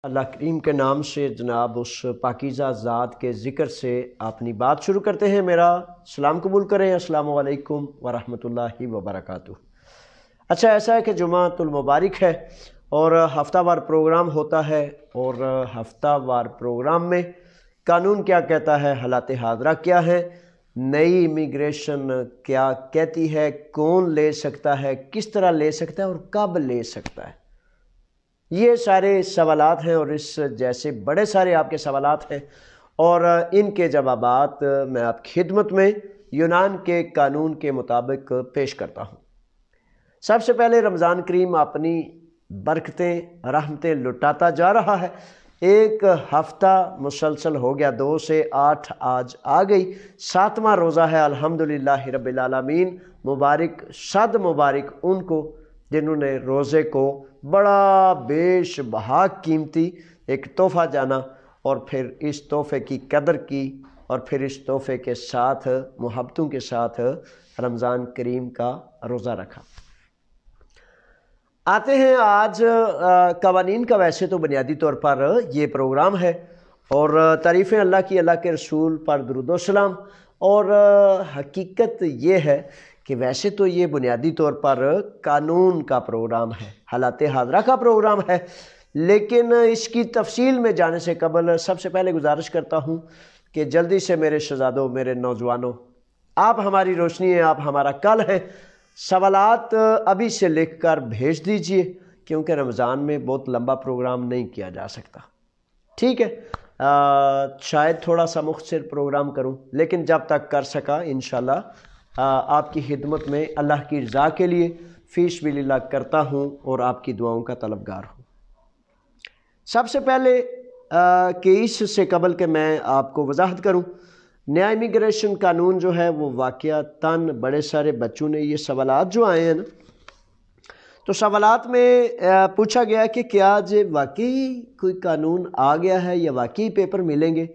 اللہ کریم کے نام سے جناب اس پاکیزہ ذات کے ذکر سے اپنی بات شروع کرتے ہیں۔ میرا سلام قبول کریں۔ السلام علیکم ورحمۃ اللہ وبرکاتہ۔ اچھا، ایسا ہے کہ جمعۃ المبارک ہے اور ہفتہ وار پروگرام ہوتا ہے، اور ہفتہ وار پروگرام میں قانون کیا کہتا ہے، حالات حاضرہ کیا ہے، نئی امیگریشن کیا کہتی ہے، کون لے سکتا ہے، کس طرح لے سکتا ہے اور کب لے سکتا ہے، یہ سارے سوالات ہیں، اور اس جیسے بڑے سارے آپ کے سوالات ہیں، اور ان کے جوابات میں آپ کی خدمت میں یونان کے قانون کے مطابق پیش کرتا ہوں۔ سب سے پہلے رمضان کریم اپنی برکتیں رحمتیں لٹاتا جا رہا ہے۔ ایک ہفتہ مسلسل ہو گیا، 2 سے 8 آج آ گئی، 7واں روزہ ہے الحمدللہ رب العالمین۔ مبارک، صد مبارک ان کو جنہوں نے روزے کو بڑا بیش بہا قیمتی ایک تحفہ جانا، اور پھر اس تحفے کی قدر کی، اور پھر اس تحفے کے ساتھ محبتوں کے ساتھ رمضان کریم کا روزہ رکھا۔ آتے ہیں آج قوانین کا۔ ویسے تو بنیادی طور پر یہ پروگرام ہے، اور تعریفیں اللہ کی، اللہ کے رسول پر درود و سلام، اور حقیقت یہ ہے کہ ویسے تو یہ بنیادی طور پر قانون کا پروگرام ہے، حالات حاضرہ کا پروگرام ہے، لیکن اس کی تفصیل میں جانے سے قبل سب سے پہلے گزارش کرتا ہوں کہ جلدی سے میرے شہزادوں، میرے نوجوانوں، آپ ہماری روشنی ہیں، آپ ہمارا کل ہیں، سوالات ابھی سے لکھ کر بھیج دیجئے، کیونکہ رمضان میں بہت لمبا پروگرام نہیں کیا جا سکتا، ٹھیک ہے؟ شاید تھوڑا سا مختصر پروگرام کروں، لیکن جب تک کر سکا انشاءاللہ آپ کی خدمت میں اللہ کی رضا کے لیے فی سبیل اللہ کرتا ہوں، اور آپ کی دعاؤں کا طلبگار ہوں۔ سب سے پہلے کہ اس سے قبل کہ میں آپ کو وضاحت کروں، نیا امیگریشن قانون جو ہے وہ واقعتاً بڑے سارے بچوں نے یہ سوالات جو آئے ہیں نا، تو سوالات میں پوچھا گیا کہ کیا واقعی کوئی قانون آ گیا ہے یا واقعی پیپر ملیں گے؟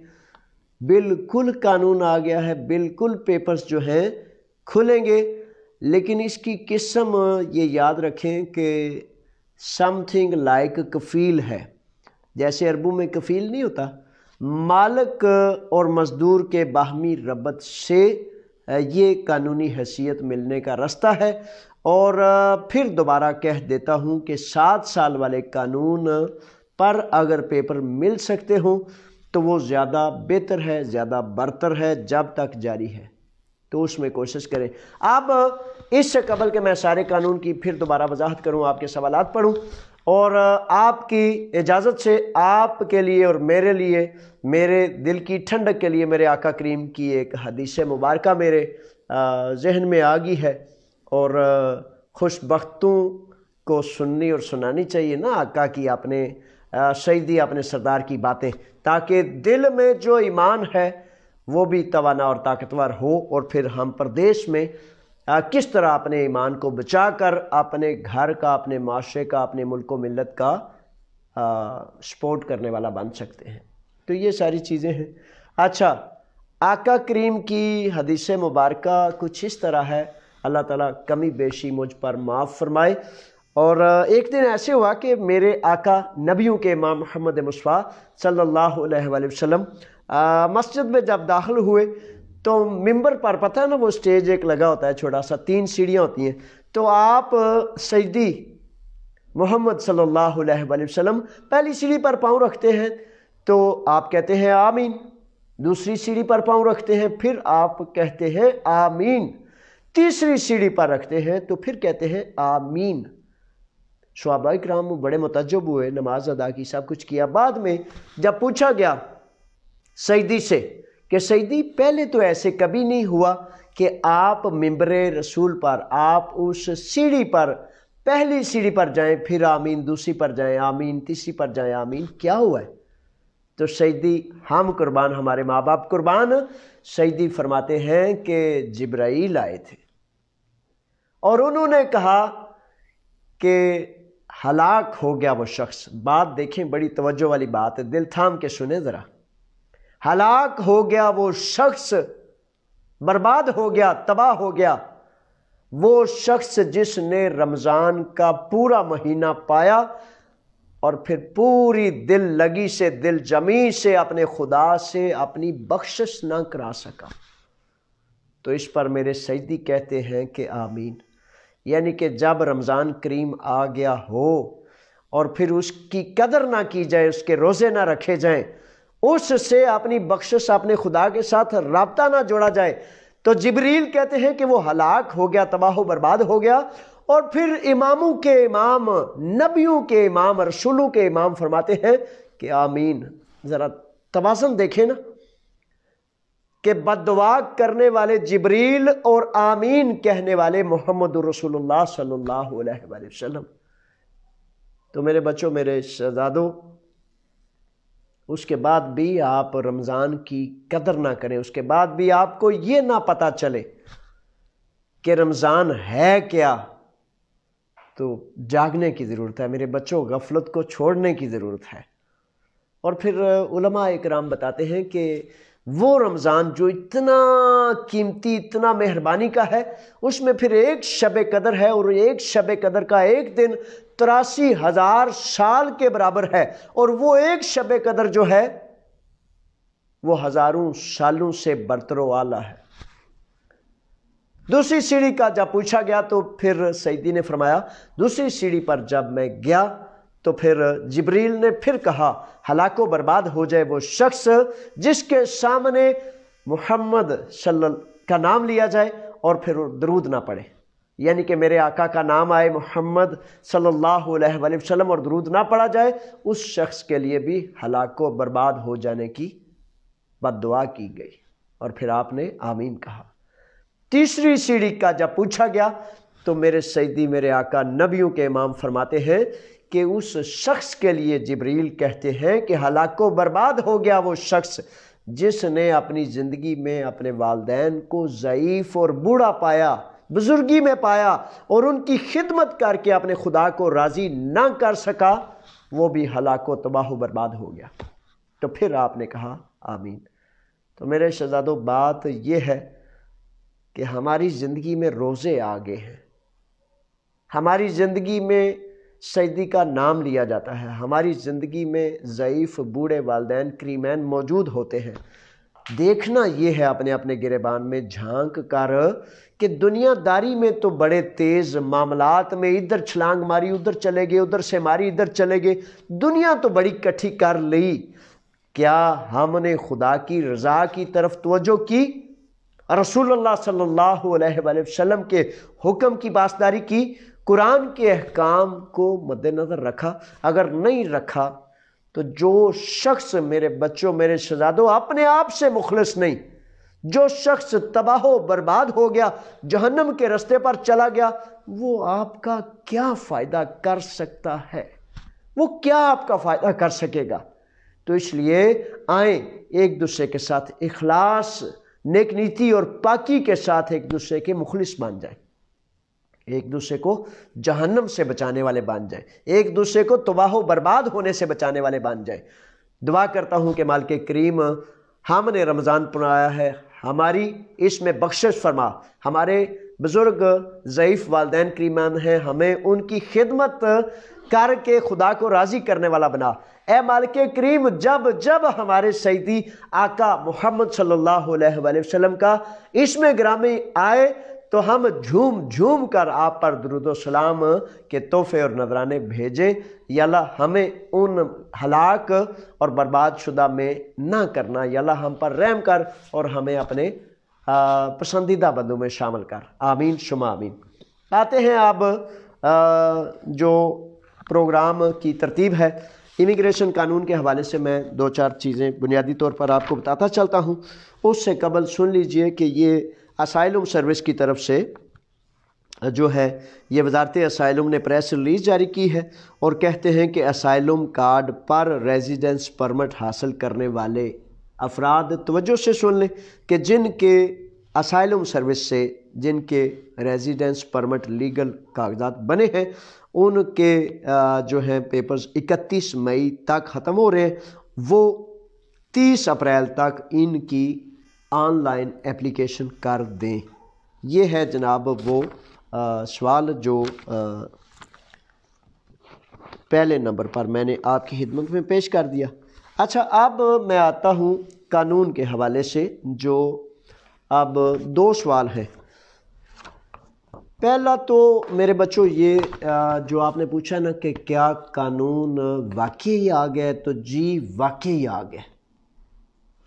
بالکل قانون آ گیا ہے، بالکل پیپرز جو ہیں کھلیں گے، لیکن اس کی قسم یہ یاد رکھیں کہ سم تھنگ لائک کفیل ہے۔ جیسے عربوں میں کفیل نہیں ہوتا، مالک اور مزدور کے باہمی ربط سے یہ قانونی حیثیت ملنے کا رستہ ہے۔ اور پھر دوبارہ کہہ دیتا ہوں کہ 7 سال والے قانون پر اگر پیپر مل سکتے ہوں تو وہ زیادہ بہتر ہے، زیادہ برتر ہے، جب تک جاری ہے تو اس میں کوشش کریں۔ اب اس سے قبل کہ میں سارے قانون کی پھر دوبارہ وضاحت کروں، آپ کے سوالات پڑھوں، اور آپ کی اجازت سے آپ کے لیے اور میرے لیے، میرے دل کی ٹھنڈک کے لیے، میرے آقا کریم کی ایک حدیث مبارکہ میرے ذہن میں آ گئی ہے، اور خوش بختوں کو سننی اور سنانی چاہیے نا آقا کی، اپنے سیدی، اپنے سردار کی باتیں، تاکہ دل میں جو ایمان ہے وہ بھی توانا اور طاقتور ہو، اور پھر ہم پردیش میں کس طرح اپنے ایمان کو بچا کر اپنے گھر کا، اپنے معاشرے کا، اپنے ملک و ملت کا سپورٹ کرنے والا بن سکتے ہیں۔ تو یہ ساری چیزیں ہیں۔ اچھا، آقا کریم کی حدیث مبارکہ کچھ اس طرح ہے، اللہ تعالیٰ کمی بیشی مجھ پر معاف فرمائے۔ اور ایک دن ایسے ہوا کہ میرے آقا نبیوں کے امام محمد مصطفیٰ صلی اللہ علیہ وآلہ وسلم مسجد میں جب داخل ہوئے تو ممبر پر، پتہ ہے نا وہ سٹیج ایک لگا ہوتا ہے چھوٹا سا، 3 سیڑھیاں ہوتی ہیں، تو آپ سیدی محمد صلی اللہ علیہ وآلہ وسلم پہلی سیڑھی پر پاؤں رکھتے ہیں تو آپ کہتے ہیں آمین، دوسری سیڑھی پر پاؤں رکھتے ہیں پھر آپ کہتے ہیں آمین، تیسری سیڑھی پر رکھتے ہیں تو پھر کہتے ہیں آمین۔ صحابہ اکرام بڑے متعجب ہوئے، نماز ادا کی، سب کچھ کیا۔ بعد میں جب پوچھا گیا سیدی سے کہ سیدی پہلے تو ایسے کبھی نہیں ہوا کہ آپ ممبر رسول پر، آپ اس سیڑھی پر، پہلی سیڑھی پر جائیں پھر آمین، دوسری پر جائیں آمین، تیسری پر جائیں آمین، کیا ہوا ہے؟ تو سیدی، ہم قربان، ہمارے ماں باپ قربان، سیدی فرماتے ہیں کہ جبرائیل آئے تھے اور انہوں نے کہا کہ ہلاک ہو گیا وہ شخص۔ بات دیکھیں، بڑی توجہ والی بات ہے، دل تھام کے سنیں ذرا۔ ہلاک ہو گیا وہ شخص، برباد ہو گیا، تباہ ہو گیا وہ شخص جس نے رمضان کا پورا مہینہ پایا اور پھر پوری دل لگی سے دل جمی سے اپنے خدا سے اپنی بخشش نہ کرا سکا، تو اس پر میرے سجدی کہتے ہیں کہ آمین۔ یعنی کہ جب رمضان کریم آ گیا ہو اور پھر اس کی قدر نہ کی جائے، اس کے روزے نہ رکھے جائیں، اس سے اپنی بخشش اپنے خدا کے ساتھ رابطہ نہ جوڑا جائے، تو جبریل کہتے ہیں کہ وہ ہلاک ہو گیا، تباہ و برباد ہو گیا۔ اور پھر اماموں کے امام، نبیوں کے امام، رسولوں کے امام فرماتے ہیں کہ آمین۔ ذرا توازن دیکھیں نا کہ بد دعا کرنے والے جبریل اور آمین کہنے والے محمد رسول اللہ صلی اللہ علیہ وآلہ وسلم۔ تو میرے بچوں، میرے شہزادوں، اس کے بعد بھی آپ رمضان کی قدر نہ کریں، اس کے بعد بھی آپ کو یہ نہ پتہ چلے کہ رمضان ہے کیا، تو جاگنے کی ضرورت ہے میرے بچوں، غفلت کو چھوڑنے کی ضرورت ہے۔ اور پھر علماء اکرام بتاتے ہیں کہ وہ رمضان جو اتنا قیمتی، اتنا مہربانی کا ہے، اس میں پھر ایک شب قدر ہے، اور ایک شب قدر کا ایک دن 83,000 سال کے برابر ہے، اور وہ ایک شب قدر جو ہے وہ ہزاروں سالوں سے برتر و اعلیٰ ہے۔ دوسری سیڑھی کا جب پوچھا گیا تو پھر سیدی نے فرمایا، دوسری سیڑھی پر جب میں گیا تو پھر جبریل نے پھر کہا، ہلاک و برباد ہو جائے وہ شخص جس کے سامنے محمد صلی اللہ کا نام لیا جائے اور پھر درود نہ پڑھے، یعنی کہ میرے آقا کا نام آئے محمد صلی اللہ علیہ وآلہ وسلم اور درود نہ پڑھا جائے، اس شخص کے لیے بھی ہلاک و برباد ہو جانے کی بد دعا کی گئی، اور پھر آپ نے آمین کہا۔ تیسری سیڑھی کا جب پوچھا گیا تو میرے سیدی، میرے آقا، نبیوں کے امام فرماتے ہیں کہ اس شخص کے لیے جبریل کہتے ہیں کہ ہلاک و برباد ہو گیا وہ شخص جس نے اپنی زندگی میں اپنے والدین کو ضعیف اور بوڑھا پایا، بزرگی میں پایا، اور ان کی خدمت کر کے اپنے خدا کو راضی نہ کر سکا، وہ بھی ہلاک و تباہ و برباد ہو گیا۔ تو پھر آپ نے کہا آمین۔ تو میرے شہزادوں، بات یہ ہے کہ ہماری زندگی میں روزے آ گئے ہیں، ہماری زندگی میں سجدی کا نام لیا جاتا ہے، ہماری زندگی میں ضعیف بوڑھے والدین کریمین موجود ہوتے ہیں۔ دیکھنا یہ ہے اپنے اپنے گریبان میں جھانک کر کہ دنیا داری میں تو بڑے تیز معاملات میں ادھر چھلانگ ماری ادھر چلے گئے، ادھر سے ماری ادھر چلے گئے، دنیا تو بڑی کٹھی کر لی، کیا ہم نے خدا کی رضا کی طرف توجہ کی، رسول اللہ صلی اللہ علیہ وآلہ وسلم کے حکم کی پاسداری کی، قرآن کے احکام کو مد نظر رکھا؟ اگر نہیں رکھا تو جو شخص، میرے بچوں، میرے شہزادوں، اپنے آپ سے مخلص نہیں، جو شخص تباہ و برباد ہو گیا، جہنم کے رستے پر چلا گیا، وہ آپ کا کیا فائدہ کر سکتا ہے؟ وہ کیا آپ کا فائدہ کر سکے گا؟ تو اس لیے آئیں ایک دوسرے کے ساتھ اخلاص، نیک نیتی اور پاکی کے ساتھ ایک دوسرے کے مخلص بن جائیں، ایک دوسرے کو جہنم سے بچانے والے بن جائیں، ایک دوسرے کو تباہ و برباد ہونے سے بچانے والے بن جائیں۔ دعا کرتا ہوں کہ مالک کریم ہم نے رمضان پڑھایا ہے، ہماری اس میں بخشش فرما، ہمارے بزرگ ضعیف والدین کریمان ہیں، ہمیں ان کی خدمت کر کے خدا کو راضی کرنے والا بنا۔ اے مالک کریم، جب جب ہمارے سیدی آقا محمد صلی اللہ علیہ وآلہ وسلم کا اسم گرامی آئے تو ہم جھوم جھوم کر آپ پر درود و سلام کے تحفے اور نذرانے بھیجیں۔ یا اللہ ہمیں ان ہلاک اور برباد شدہ میں نہ کرنا، یا اللہ ہم پر رحم کر اور ہمیں اپنے پسندیدہ بندوں میں شامل کر، آمین شما آمین۔ آتے ہیں اب جو پروگرام کی ترتیب ہے، امیگریشن قانون کے حوالے سے میں دو چار چیزیں بنیادی طور پر آپ کو بتاتا چلتا ہوں۔ اس سے قبل سن لیجئے کہ یہ اسائلم سروس کی طرف سے جو ہے یہ وزارت اسائلم نے پریس ریلیز جاری کی ہے، اور کہتے ہیں کہ اسائلم کارڈ پر ریزیڈنس پرمٹ حاصل کرنے والے افراد توجہ سے سن لیں کہ جن کے اسائلم سروس سے جن کے ریزیڈنس پرمٹ لیگل کاغذات بنے ہیں، ان کے جو ہیں پیپرز 31 مئی تک ختم ہو رہے ہیں، وہ 30 اپریل تک ان کی آن لائن اپلیکیشن کر دیں۔ یہ ہے جناب وہ سوال جو پہلے نمبر پر میں نے آپ کی خدمت میں پیش کر دیا۔ اچھا، اب میں آتا ہوں قانون کے حوالے سے، جو اب 2 سوال ہیں۔ پہلا تو میرے بچوں یہ جو آپ نے پوچھا نا کہ کیا قانون واقعی آ گئے، تو جی واقعی آ گئے۔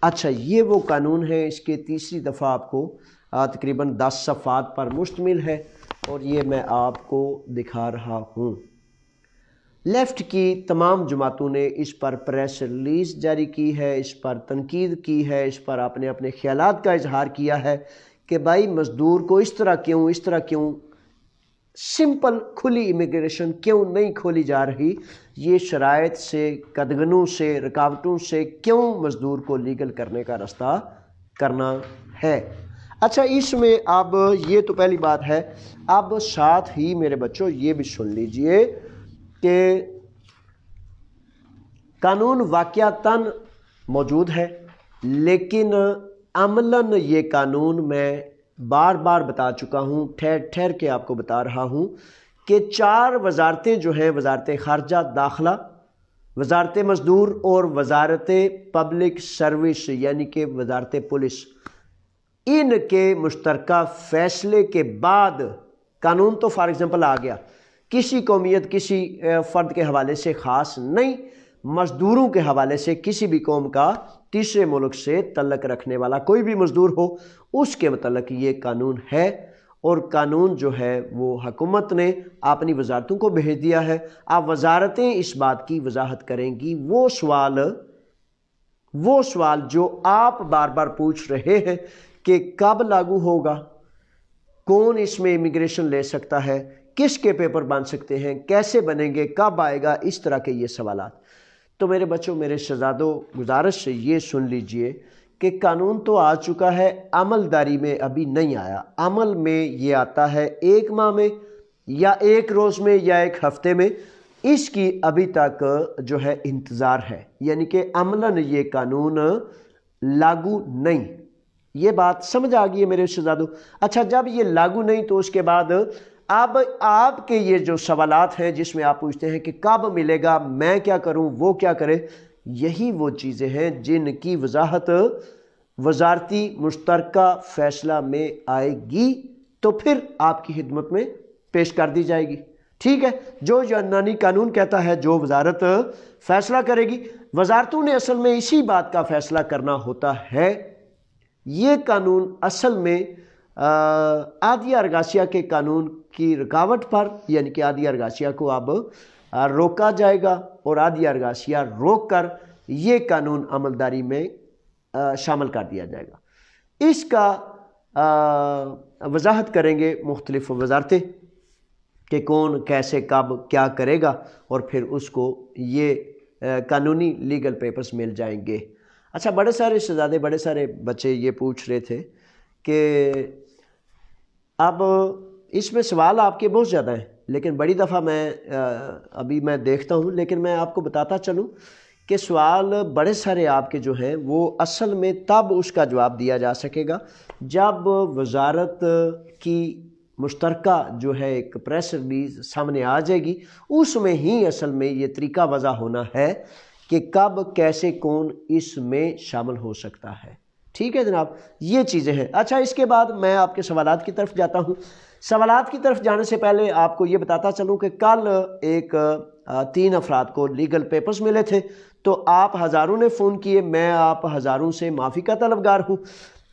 اچھا، یہ وہ قانون ہے، اس کے تیسری دفعہ آپ کو تقریباً 10 صفحات پر مشتمل ہے، اور یہ میں آپ کو دکھا رہا ہوں۔ لیفٹ کی تمام جماعتوں نے اس پر پریس ریلیز جاری کی ہے، اس پر تنقید کی ہے، اس پر اپنے خیالات کا اظہار کیا ہے کہ بھائی مزدور کو اس طرح کیوں سمپل کھلی امیگریشن کیوں نہیں کھولی جا رہی، یہ شرائط سے، قدغنوں سے، رکاوٹوں سے کیوں مزدور کو لیگل کرنے کا راستہ کرنا ہے۔ اچھا، اس میں اب یہ تو پہلی بات ہے۔ اب ساتھ ہی میرے بچوں یہ بھی سن لیجئے کہ قانون واقعتاً موجود ہے، لیکن عملاً یہ قانون میں بار بار بتا چکا ہوں، ٹھہر کے آپ کو بتا رہا ہوں کہ 4 وزارتیں جو ہیں، وزارت خارجہ، داخلہ، وزارت مزدور اور وزارت پبلک سروس یعنی کہ وزارت پولیس، ان کے مشترکہ فیصلے کے بعد قانون تو فار ایگزامپل آ گیا، کسی قومیت، کسی فرد کے حوالے سے خاص نہیں، مزدوروں کے حوالے سے کسی بھی قوم کا تیسرے ملک سے تعلق رکھنے والا کوئی بھی مزدور ہو، اس کے متعلق یہ قانون ہے، اور قانون جو ہے وہ حکومت نے اپنی وزارتوں کو بھیج دیا ہے۔ اب وزارتیں اس بات کی وضاحت کریں گی، وہ سوال جو آپ بار بار پوچھ رہے ہیں کہ کب لاگو ہوگا، کون اس میں امیگریشن لے سکتا ہے، کس کے پیپر بن سکتے ہیں، کیسے بنیں گے، کب آئے گا، اس طرح کے یہ سوالات۔ تو میرے بچوں، میرے شہزادوں، گزارش سے یہ سن لیجئے کہ قانون تو آ چکا ہے، عمل داری میں ابھی نہیں آیا۔ عمل میں یہ آتا ہے 1 ماہ میں یا 1 روز میں یا 1 ہفتے میں، اس کی ابھی تک جو ہے انتظار ہے، یعنی کہ عملاً یہ قانون لاگو نہیں۔ یہ بات سمجھ آ گئی ہے میرے شہزادوں؟ اچھا، جب یہ لاگو نہیں تو اس کے بعد اب آپ کے یہ جو سوالات ہیں جس میں آپ پوچھتے ہیں کہ کب ملے گا، میں کیا کروں، وہ کیا کرے، یہی وہ چیزیں ہیں جن کی وضاحت وزارتی مشترکہ فیصلہ میں آئے گی، تو پھر آپ کی خدمت میں پیش کر دی جائے گی۔ ٹھیک ہے، جو یونانی قانون کہتا ہے، جو وزارت فیصلہ کرے گی، وزارتوں نے اصل میں اسی بات کا فیصلہ کرنا ہوتا ہے۔ یہ قانون اصل میں عادیہ ارگاسیہ کے قانون کی رکاوٹ پر، یعنی کہ عادیہ ارگاسیہ کو اب روکا جائے گا، اور عادیہ ارگاسیہ روک کر یہ قانون عملداری میں شامل کر دیا جائے گا۔ اس کا وضاحت کریں گے مختلف وزارتیں کہ کون کیسے کب کیا کرے گا، اور پھر اس کو یہ قانونی لیگل پیپرز مل جائیں گے۔ اچھا، بڑے سارے شہزادے، بڑے سارے بچے یہ پوچھ رہے تھے کہ اب اس میں سوال آپ کے بہت زیادہ ہیں، لیکن بڑی دفعہ ابھی میں دیکھتا ہوں، لیکن میں آپ کو بتاتا چلوں کہ سوال بڑے سارے آپ کے جو ہیں وہ اصل میں تب اس کا جواب دیا جا سکے گا جب وزارت کی مشترکہ جو ہے ایک پریس ریلیز سامنے آ جائے گی، اس میں ہی اصل میں یہ طریقہ وضع ہونا ہے کہ کب کیسے کون اس میں شامل ہو سکتا ہے۔ ٹھیک ہے جناب، یہ چیزیں ہیں۔ اچھا، اس کے بعد میں آپ کے سوالات کی طرف جاتا ہوں۔ سوالات کی طرف جانے سے پہلے آپ کو یہ بتاتا چلوں کہ کل 3 افراد کو لیگل پیپرز ملے تھے، تو آپ ہزاروں نے فون کیے، میں آپ ہزاروں سے معافی کا طلبگار ہوں،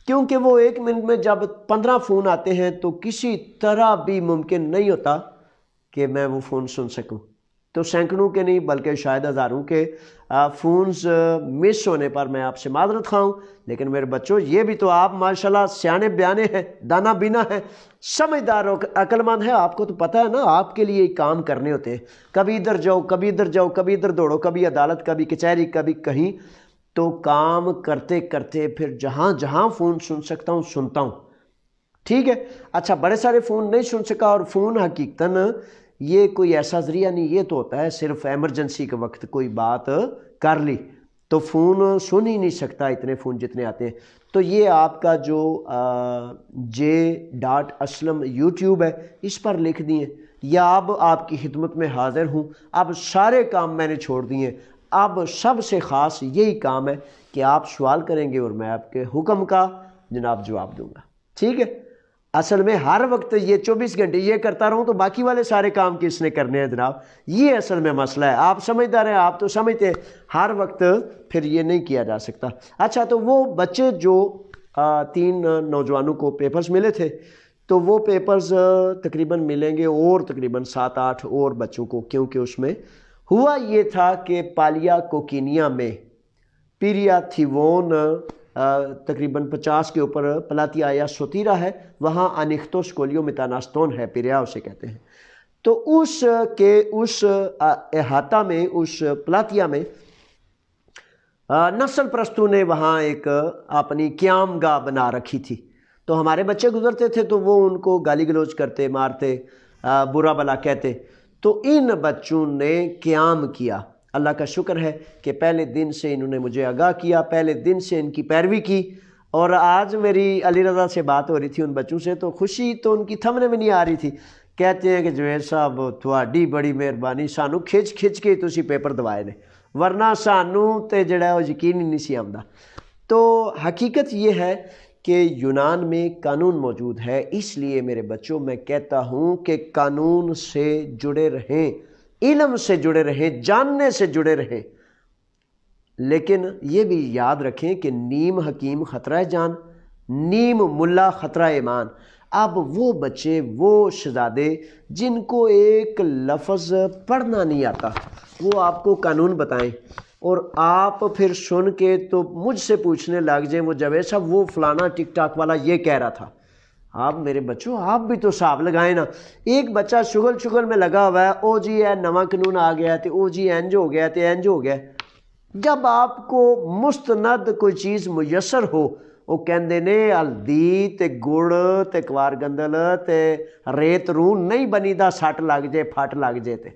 کیونکہ وہ 1 منٹ میں جب 15 فون آتے ہیں تو کسی طرح بھی ممکن نہیں ہوتا کہ میں وہ فون سن سکوں۔ تو سینکڑوں کے نہیں بلکہ شاید ہزاروں کے فونز مس ہونے پر میں آپ سے معذرت خواہ ہوں، لیکن میرے بچوں یہ بھی تو آپ ماشاءاللہ سیانے بیانے ہیں، دانا بینا ہیں، سمجھدار و عقل مند ہے، آپ کو تو پتہ ہے نا آپ کے لیے کام کرنے ہوتے ہیں، کبھی ادھر جاؤ، کبھی ادھر جاؤ، کبھی ادھر دوڑو، کبھی عدالت، کبھی کچہری، کبھی کہیں، تو کام کرتے کرتے پھر جہاں جہاں فون سن سکتا ہوں سنتا ہوں۔ ٹھیک ہے، اچھا، بڑے سارے فون نہیں سن سکا، اور فون حقیقتاً یہ کوئی ایسا ذریعہ نہیں، یہ تو ہوتا ہے صرف ایمرجنسی کے وقت کوئی بات کر لی تو فون سن ہی نہیں سکتا، اتنے فون جتنے آتے ہیں۔ تو یہ آپ کا جو J.Aslam YouTube ہے، اس پر لکھ دیے، یا اب آپ کی خدمت میں حاضر ہوں، اب سارے کام میں نے چھوڑ دیے، اب سب سے خاص یہی کام ہے کہ آپ سوال کریں گے اور میں آپ کے حکم کا جناب جواب دوں گا، ٹھیک ہے؟ اصل میں ہر وقت یہ 24 گھنٹے یہ کرتا رہوں تو باقی والے سارے کام کس نے کرنے ہیں جناب؟ یہ اصل میں مسئلہ ہے۔ آپ سمجھدار ہیں، آپ تو سمجھتے ہیں، ہر وقت پھر یہ نہیں کیا جا سکتا۔ اچھا، تو وہ بچے جو 3 نوجوانوں کو پیپرز ملے تھے، تو وہ پیپرز تقریباً ملیں گے اور تقریباً 7-8 اور بچوں کو، کیونکہ اس میں ہوا یہ تھا کہ پالیا کوکینیا میں پیریا تھیوون تقریباً 50 کے اوپر پلاتیا سوتیرا ہے، وہاں انیختوس کولیو میتاناستون ہے، پیریا اسے کہتے ہیں۔ تو اس احاطہ میں، اس پلاتیا میں نسل پرستوں نے وہاں ایک اپنی قیام گاہ بنا رکھی تھی، تو ہمارے بچے گزرتے تھے تو وہ ان کو گالی گلوچ کرتے، مارتے، برا بلا کہتے، تو ان بچوں نے قیام کیا۔ اللہ کا شکر ہے کہ پہلے دن سے انہوں نے مجھے آگاہ کیا، پہلے دن سے ان کی پیروی کی، اور آج میری علی رضا سے بات ہو رہی تھی ان بچوں سے، تو خوشی تو ان کی تھمنے میں نہیں آ رہی تھی۔ کہتے ہیں کہ جوید صاحب تھوڑی بڑی مہربانی، سانو کھچ کے تسی پیپر دوائے نے، ورنہ سانو تے جڑا ہے وہ یقین ہی نہیں سی آمدا۔ تو حقیقت یہ ہے کہ یونان میں قانون موجود ہے، اس لیے میرے بچوں میں کہتا ہوں کہ قانون سے جڑے رہیں، علم سے جڑے رہیں، جاننے سے جڑے رہیں، لیکن یہ بھی یاد رکھیں کہ نیم حکیم خطرہ جان، نیم ملا خطرہ ایمان۔ اب وہ بچے، وہ شہزادے جن کو ایک لفظ پڑھنا نہیں آتا، وہ آپ کو قانون بتائیں اور آپ پھر سن کے تو مجھ سے پوچھنے لگ جائیں، وہ جاوید صاحب وہ فلانا ٹک ٹاک والا یہ کہہ رہا تھا۔ آپ میرے بچوں، آپ بھی تو حساب لگائیں نا۔ ایک بچہ شغل میں لگا ہوا ہے، او جی اے نواں قانون آ گیا تے او جی انج ہو گیا تے انج ہو گیا۔ جب آپ کو مستند کوئی چیز میسر ہو، وہ کہندے نے ہلدی تے گڑ تے کوار گندل تے ریت رون نہیں بنی دا، سٹ لگ جائے، پھٹ لگ جائے تے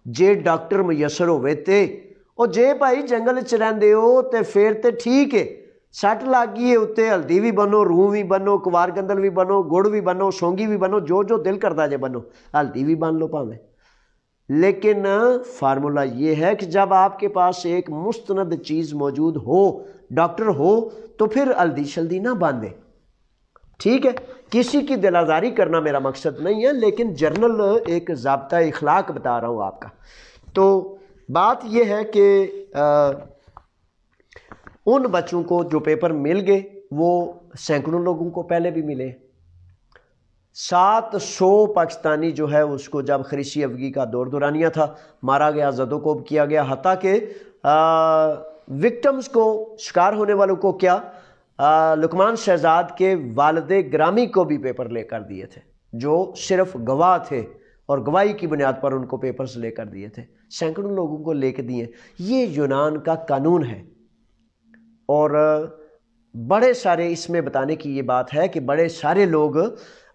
جے ڈاکٹر میسر ہوئے تے، او جے بھائی جنگل چ رہندے ہو تے پھر تے ٹھیک ہے، سٹ لگ گئی ہے اتنے ہلدی بھی بنو، روح بھی بنو، کوار گندل بھی بنو، گڑ بھی بنو، سونگی بھی بنو، جو دل کرتا جے بنو، ہلدی بھی بن لو پاویں۔ لیکن فارمولا یہ ہے کہ جب آپ کے پاس ایک مستند چیز موجود ہو، ڈاکٹر ہو، تو پھر ہلدی شلدی نہ باندھے، ٹھیک ہے؟ کسی کی دل آزاری کرنا میرا مقصد نہیں ہے، لیکن جرنل ایک ضابطہ اخلاق بتا رہا ہوں آپ کا۔ تو بات یہ ہے کہ ان بچوں کو جو پیپر مل گئے، وہ سینکڑوں لوگوں کو پہلے بھی ملے۔ 700 پاکستانی جو ہے اس کو جب خریشی افغی کا دورانیہ تھا، مارا گیا، زد و کوب کیا گیا، حتیٰ کہ وکٹمز کو، شکار ہونے والوں کو کیا، لقمان شہزاد کے والد گرامی کو بھی پیپر لے کر دیے تھے، جو صرف گواہ تھے اور گواہی کی بنیاد پر ان کو پیپرز لے کر دیے تھے، سینکڑوں لوگوں کو لے کے دیے۔ یہ یونان کا قانون ہے، اور بڑے سارے، اس میں بتانے کی یہ بات ہے کہ بڑے سارے لوگ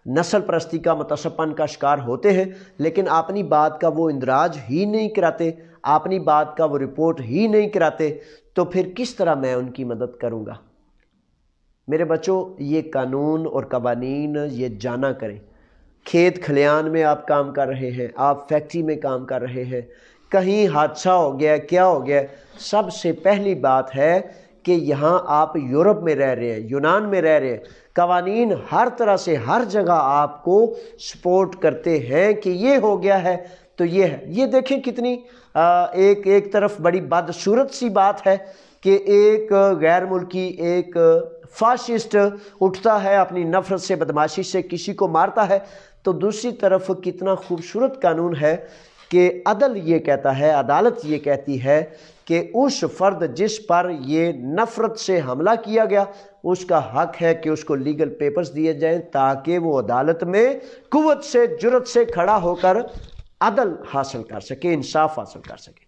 نسل پرستی کا، متشپن کا شکار ہوتے ہیں، لیکن اپنی بات کا وہ اندراج ہی نہیں کراتے، اپنی بات کا وہ رپورٹ ہی نہیں کراتے، تو پھر کس طرح میں ان کی مدد کروں گا؟ میرے بچوں، یہ قانون اور قوانین یہ جانا کریں۔ کھیت کھلیان میں آپ کام کر رہے ہیں، آپ فیکٹری میں کام کر رہے ہیں، کہیں حادثہ ہو گیا، کیا ہو گیا، سب سے پہلی بات ہے کہ یہاں آپ یورپ میں رہ رہے ہیں، یونان میں رہ رہے ہیں، قوانین ہر طرح سے ہر جگہ آپ کو سپورٹ کرتے ہیں کہ یہ ہو گیا ہے تو یہ ہے۔ یہ دیکھیں کتنی ایک طرف بڑی بدصورت سی بات ہے کہ ایک غیر ملکی، ایک فاشسٹ اٹھتا ہے اپنی نفرت سے، بدماشی سے کسی کو مارتا ہے، تو دوسری طرف کتنا خوبصورت قانون ہے کہ عدل یہ کہتا ہے، عدالت یہ کہتی ہے کہ اس فرد جس پر یہ نفرت سے حملہ کیا گیا، اس کا حق ہے کہ اس کو لیگل پیپرز دیے جائیں تاکہ وہ عدالت میں قوت سے، جرت سے کھڑا ہو کر عدل حاصل کر سکے، انصاف حاصل کر سکے۔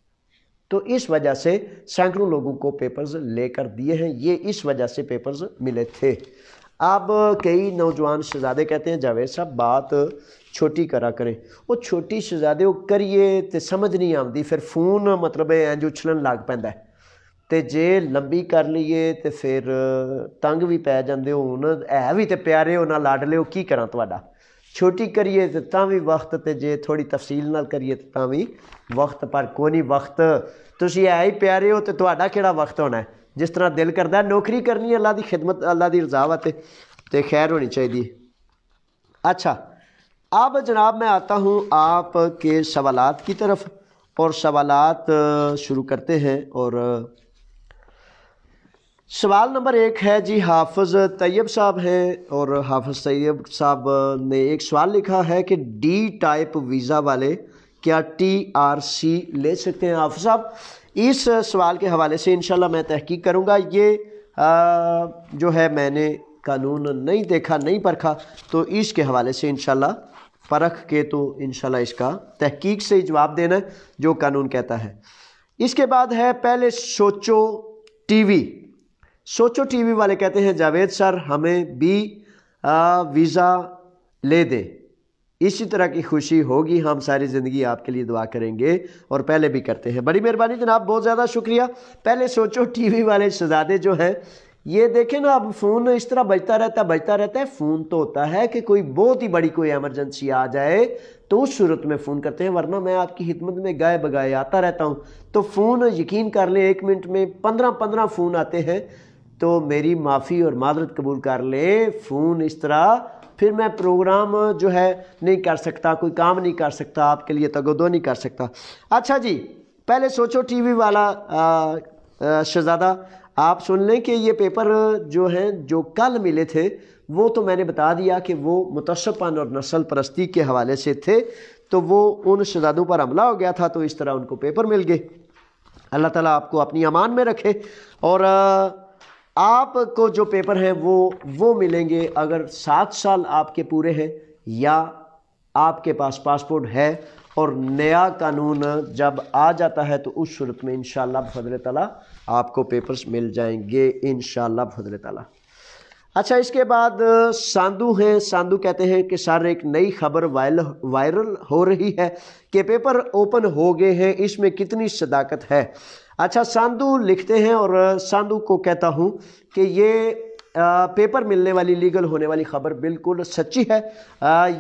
تو اس وجہ سے سینکڑوں لوگوں کو پیپرز لے کر دیے ہیں، یہ اس وجہ سے پیپرز ملے تھے۔ اب کئی نوجوان شہزادے کہتے ہیں جاوید صاحب بات چھوٹی کرا کریں، وہ چھوٹی شہزادے وہ کریے تے سمجھ نہیں آتی، پھر فون مطلب انج اچھلن لگ پیندا ہے، تے جے لمبی کر لیے تے پھر تنگ بھی پی جاندے ہو، ہے بھی تے پیارے ہو نہ لاڈلے ہو، کی کراں تہاڈا۔ چھوٹی کریے تو تاں بھی وقت تے جے تھوڑی تفصیل نال کریے تو تاں بھی وقت پر کونی وقت تسی ہے ہی پیارے ہو تو تہاڈا کیڑا وقت ہونا ہے جس طرح دل کردا ہے نوکری کرنی ہے اللہ دی خدمت اللہ دی رضا واسطے تے خیر ہونی چاہیے۔ اچھا اب جناب میں آتا ہوں آپ کے سوالات کی طرف اور سوالات شروع کرتے ہیں۔ اور سوال نمبر 1 ہے جی حافظ طیب صاحب ہیں، اور حافظ طیب صاحب نے ایک سوال لکھا ہے کہ ڈی ٹائپ ویزا والے کیا TRC لے سکتے ہیں؟ حافظ صاحب اس سوال کے حوالے سے انشاءاللہ میں تحقیق کروں گا۔ یہ جو ہے میں نے قانون نہیں دیکھا نہیں پرکھا، تو اس کے حوالے سے انشاءاللہ پرکھ کے تو انشاءاللہ اس کا تحقیق سے جواب دینا ہے جو قانون کہتا ہے۔ اس کے بعد ہے پہلے سوچو ٹی وی۔ سوچو ٹی وی والے کہتے ہیں جاوید سر ہمیں بھی ویزا لے دیں، اسی طرح کی خوشی ہوگی، ہم ساری زندگی آپ کے لیے دعا کریں گے اور پہلے بھی کرتے ہیں۔ بڑی مہربانی جناب، بہت زیادہ شکریہ۔ پہلے سوچو ٹی وی والے شہزادے جو ہیں یہ دیکھیں نا، اب فون اس طرح بجتا رہتا ہے۔ فون تو ہوتا ہے کہ کوئی بہت ہی بڑی کوئی ایمرجنسی آ جائے تو اس صورت میں فون کرتے ہیں، ورنہ میں آپ کی خدمت میں گائے بگائے آتا رہتا ہوں۔ تو فون یقین کر لیں 1 منٹ میں 15 فون آتے ہیں، تو میری معافی اور معذرت قبول کر لیں۔ فون اس طرح پھر میں پروگرام جو ہے نہیں کر سکتا، کوئی کام نہیں کر سکتا، آپ کے لیے تگودو نہیں کر سکتا۔ اچھا جی پہلے سوچو ٹی وی والا شہزادہ، آپ سن لیں کہ یہ پیپر جو ہیں جو کل ملے تھے وہ تو میں نے بتا دیا کہ وہ متشدد اور نسل پرستی کے حوالے سے تھے، تو وہ ان شہزادوں پر حملہ ہو گیا تھا، تو اس طرح ان کو پیپر مل گئے۔ اللہ تعالیٰ آپ کو اپنی امان میں رکھے، اور آپ کو جو پیپر ہیں وہ ملیں گے اگر 7 سال آپ کے پورے ہیں یا آپ کے پاس پاسپورٹ ہے، اور نیا قانون جب آ جاتا ہے تو اس صورت میں انشاءاللہ بفضل تعالیٰ آپ کو پیپرز مل جائیں گے انشاءاللہ بفضل تعالیٰ۔ اچھا اس کے بعد ساندو ہیں، ساندو کہتے ہیں کہ سر ایک نئی خبر وائرل ہو رہی ہے کہ پیپر اوپن ہو گئے ہیں، اس میں کتنی صداقت ہے؟ اچھا ساندو لکھتے ہیں، اور ساندو کو کہتا ہوں کہ یہ پیپر ملنے والی لیگل ہونے والی خبر بالکل سچی ہے۔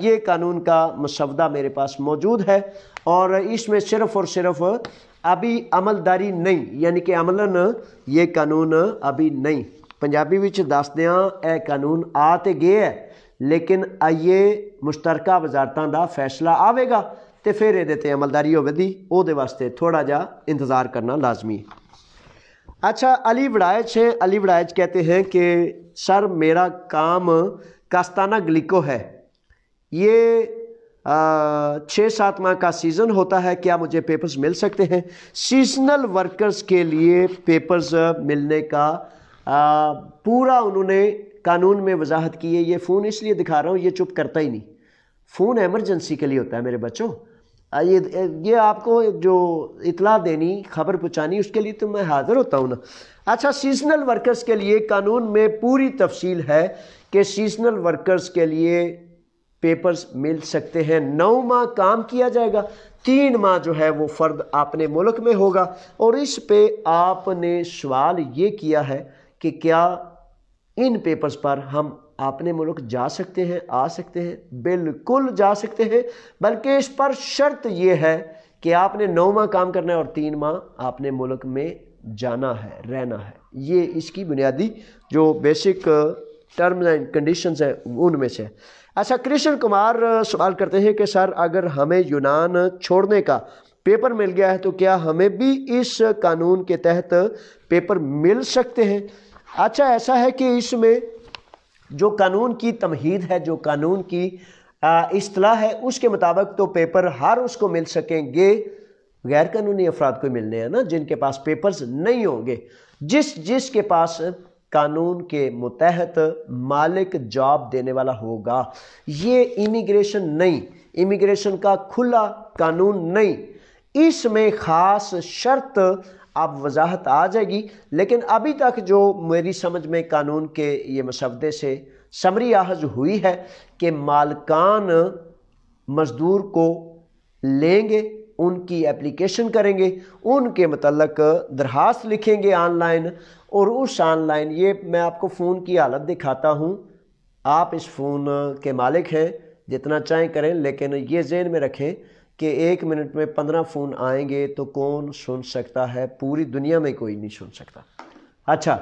یہ قانون کا مسودہ میرے پاس موجود ہے، اور اس میں صرف اور صرف ابھی عملداری نہیں، یعنی کہ عملاً یہ قانون ابھی نہیں۔ پنجابی وچ دس دیاں اے قانون آ تے گئے ہے، لیکن آئیے مشترکہ وزارتاں دا فیصلہ آوے گا تے پھر یہ تے عملداری ہوے دی، او دے واسطے تھوڑا جا انتظار کرنا لازمی ہے۔ اچھا علی وڑائچ ہیں، علی وڑائچ کہتے ہیں کہ سر میرا کام کاستانہ گلیکو ہے، یہ 6-7 ماہ کا سیزن ہوتا ہے، کیا مجھے پیپرز مل سکتے ہیں؟ سیزنل ورکرز کے لیے پیپرز ملنے کا پورا انہوں نے قانون میں وضاحت کی ہے۔ یہ فون اس لیے دکھا رہا ہوں، یہ چپ کرتا ہی نہیں، فون ایمرجنسی کے لیے ہوتا ہے میرے بچوں، یہ آپ کو جو اطلاع دینی خبر پہنچانی اس کے لیے تو میں حاضر ہوتا ہوں نا۔ اچھا سیزنل ورکرز کے لیے قانون میں پوری تفصیل ہے کہ سیزنل ورکرز کے لیے پیپرز مل سکتے ہیں، 9 ماہ کام کیا جائے گا، 3 ماہ جو ہے وہ فرد اپنے ملک میں ہوگا۔ اور اس پہ آپ نے سوال یہ کیا ہے کہ کیا ان پیپرز پر ہم اپنے ملک جا سکتے ہیں، آ سکتے ہیں؟ بالکل جا سکتے ہیں، بلکہ اس پر شرط یہ ہے کہ آپ نے 9 ماہ کام کرنا ہے اور 3 ماہ اپنے ملک میں جانا ہے، رہنا ہے۔ یہ اس کی بنیادی جو بیسک ٹرمز اینڈ کنڈیشنز ہیں ان میں سے۔ اچھا کرشن کمار سوال کرتے ہیں کہ سر اگر ہمیں یونان چھوڑنے کا پیپر مل گیا ہے تو کیا ہمیں بھی اس قانون کے تحت پیپر مل سکتے ہیں؟ اچھا ایسا ہے کہ اس میں جو قانون کی تمہید ہے، جو قانون کی اصطلاح ہے، اس کے مطابق تو پیپر ہر اس کو مل سکیں گے، غیر قانونی افراد کو ملنے ہیں نا جن کے پاس پیپرز نہیں ہوں گے۔ جس کے پاس قانون کے متحد مالک جاب دینے والا ہوگا، یہ امیگریشن نہیں، امیگریشن کا کھلا قانون نہیں، اس میں خاص شرط اب وضاحت آ جائے گی، لیکن ابھی تک جو میری سمجھ میں قانون کے یہ مسودے سے سمری آہذ ہوئی ہے کہ مالکان مزدور کو لیں گے، ان کی اپلیکیشن کریں گے، ان کے متعلق درخواست لکھیں گے آن لائن، اور اس آن لائن یہ میں آپ کو فون کی حالت دکھاتا ہوں، آپ اس فون کے مالک ہیں، جتنا چاہیں کریں، لیکن یہ ذہن میں رکھیں کہ 1 منٹ میں 15 فون آئیں گے تو کون سن سکتا ہے؟ پوری دنیا میں کوئی نہیں سن سکتا۔ اچھا،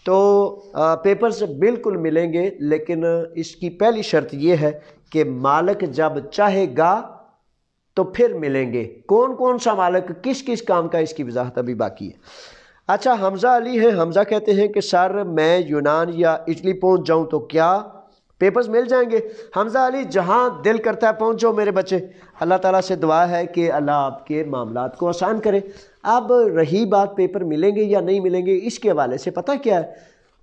تو پیپرز بالکل ملیں گے، لیکن اس کی پہلی شرط یہ ہے کہ مالک جب چاہے گا تو پھر ملیں گے۔ کون کون سا مالک، کس کس کام کا، اس کی وضاحت ابھی باقی ہے۔ اچھا، حمزہ علی ہیں، حمزہ کہتے ہیں کہ سر میں یونان یا اٹلی پہنچ جاؤں تو کیا پیپرز مل جائیں گے؟ حمزہ علی، جہاں دل کرتا ہے پہنچ جاؤ میرے بچے۔ اللہ تعالیٰ سے دعا ہے کہ اللہ آپ کے معاملات کو آسان کرے۔ اب رہی بات پیپر ملیں گے یا نہیں ملیں گے، اس کے حوالے سے پتہ کیا ہے،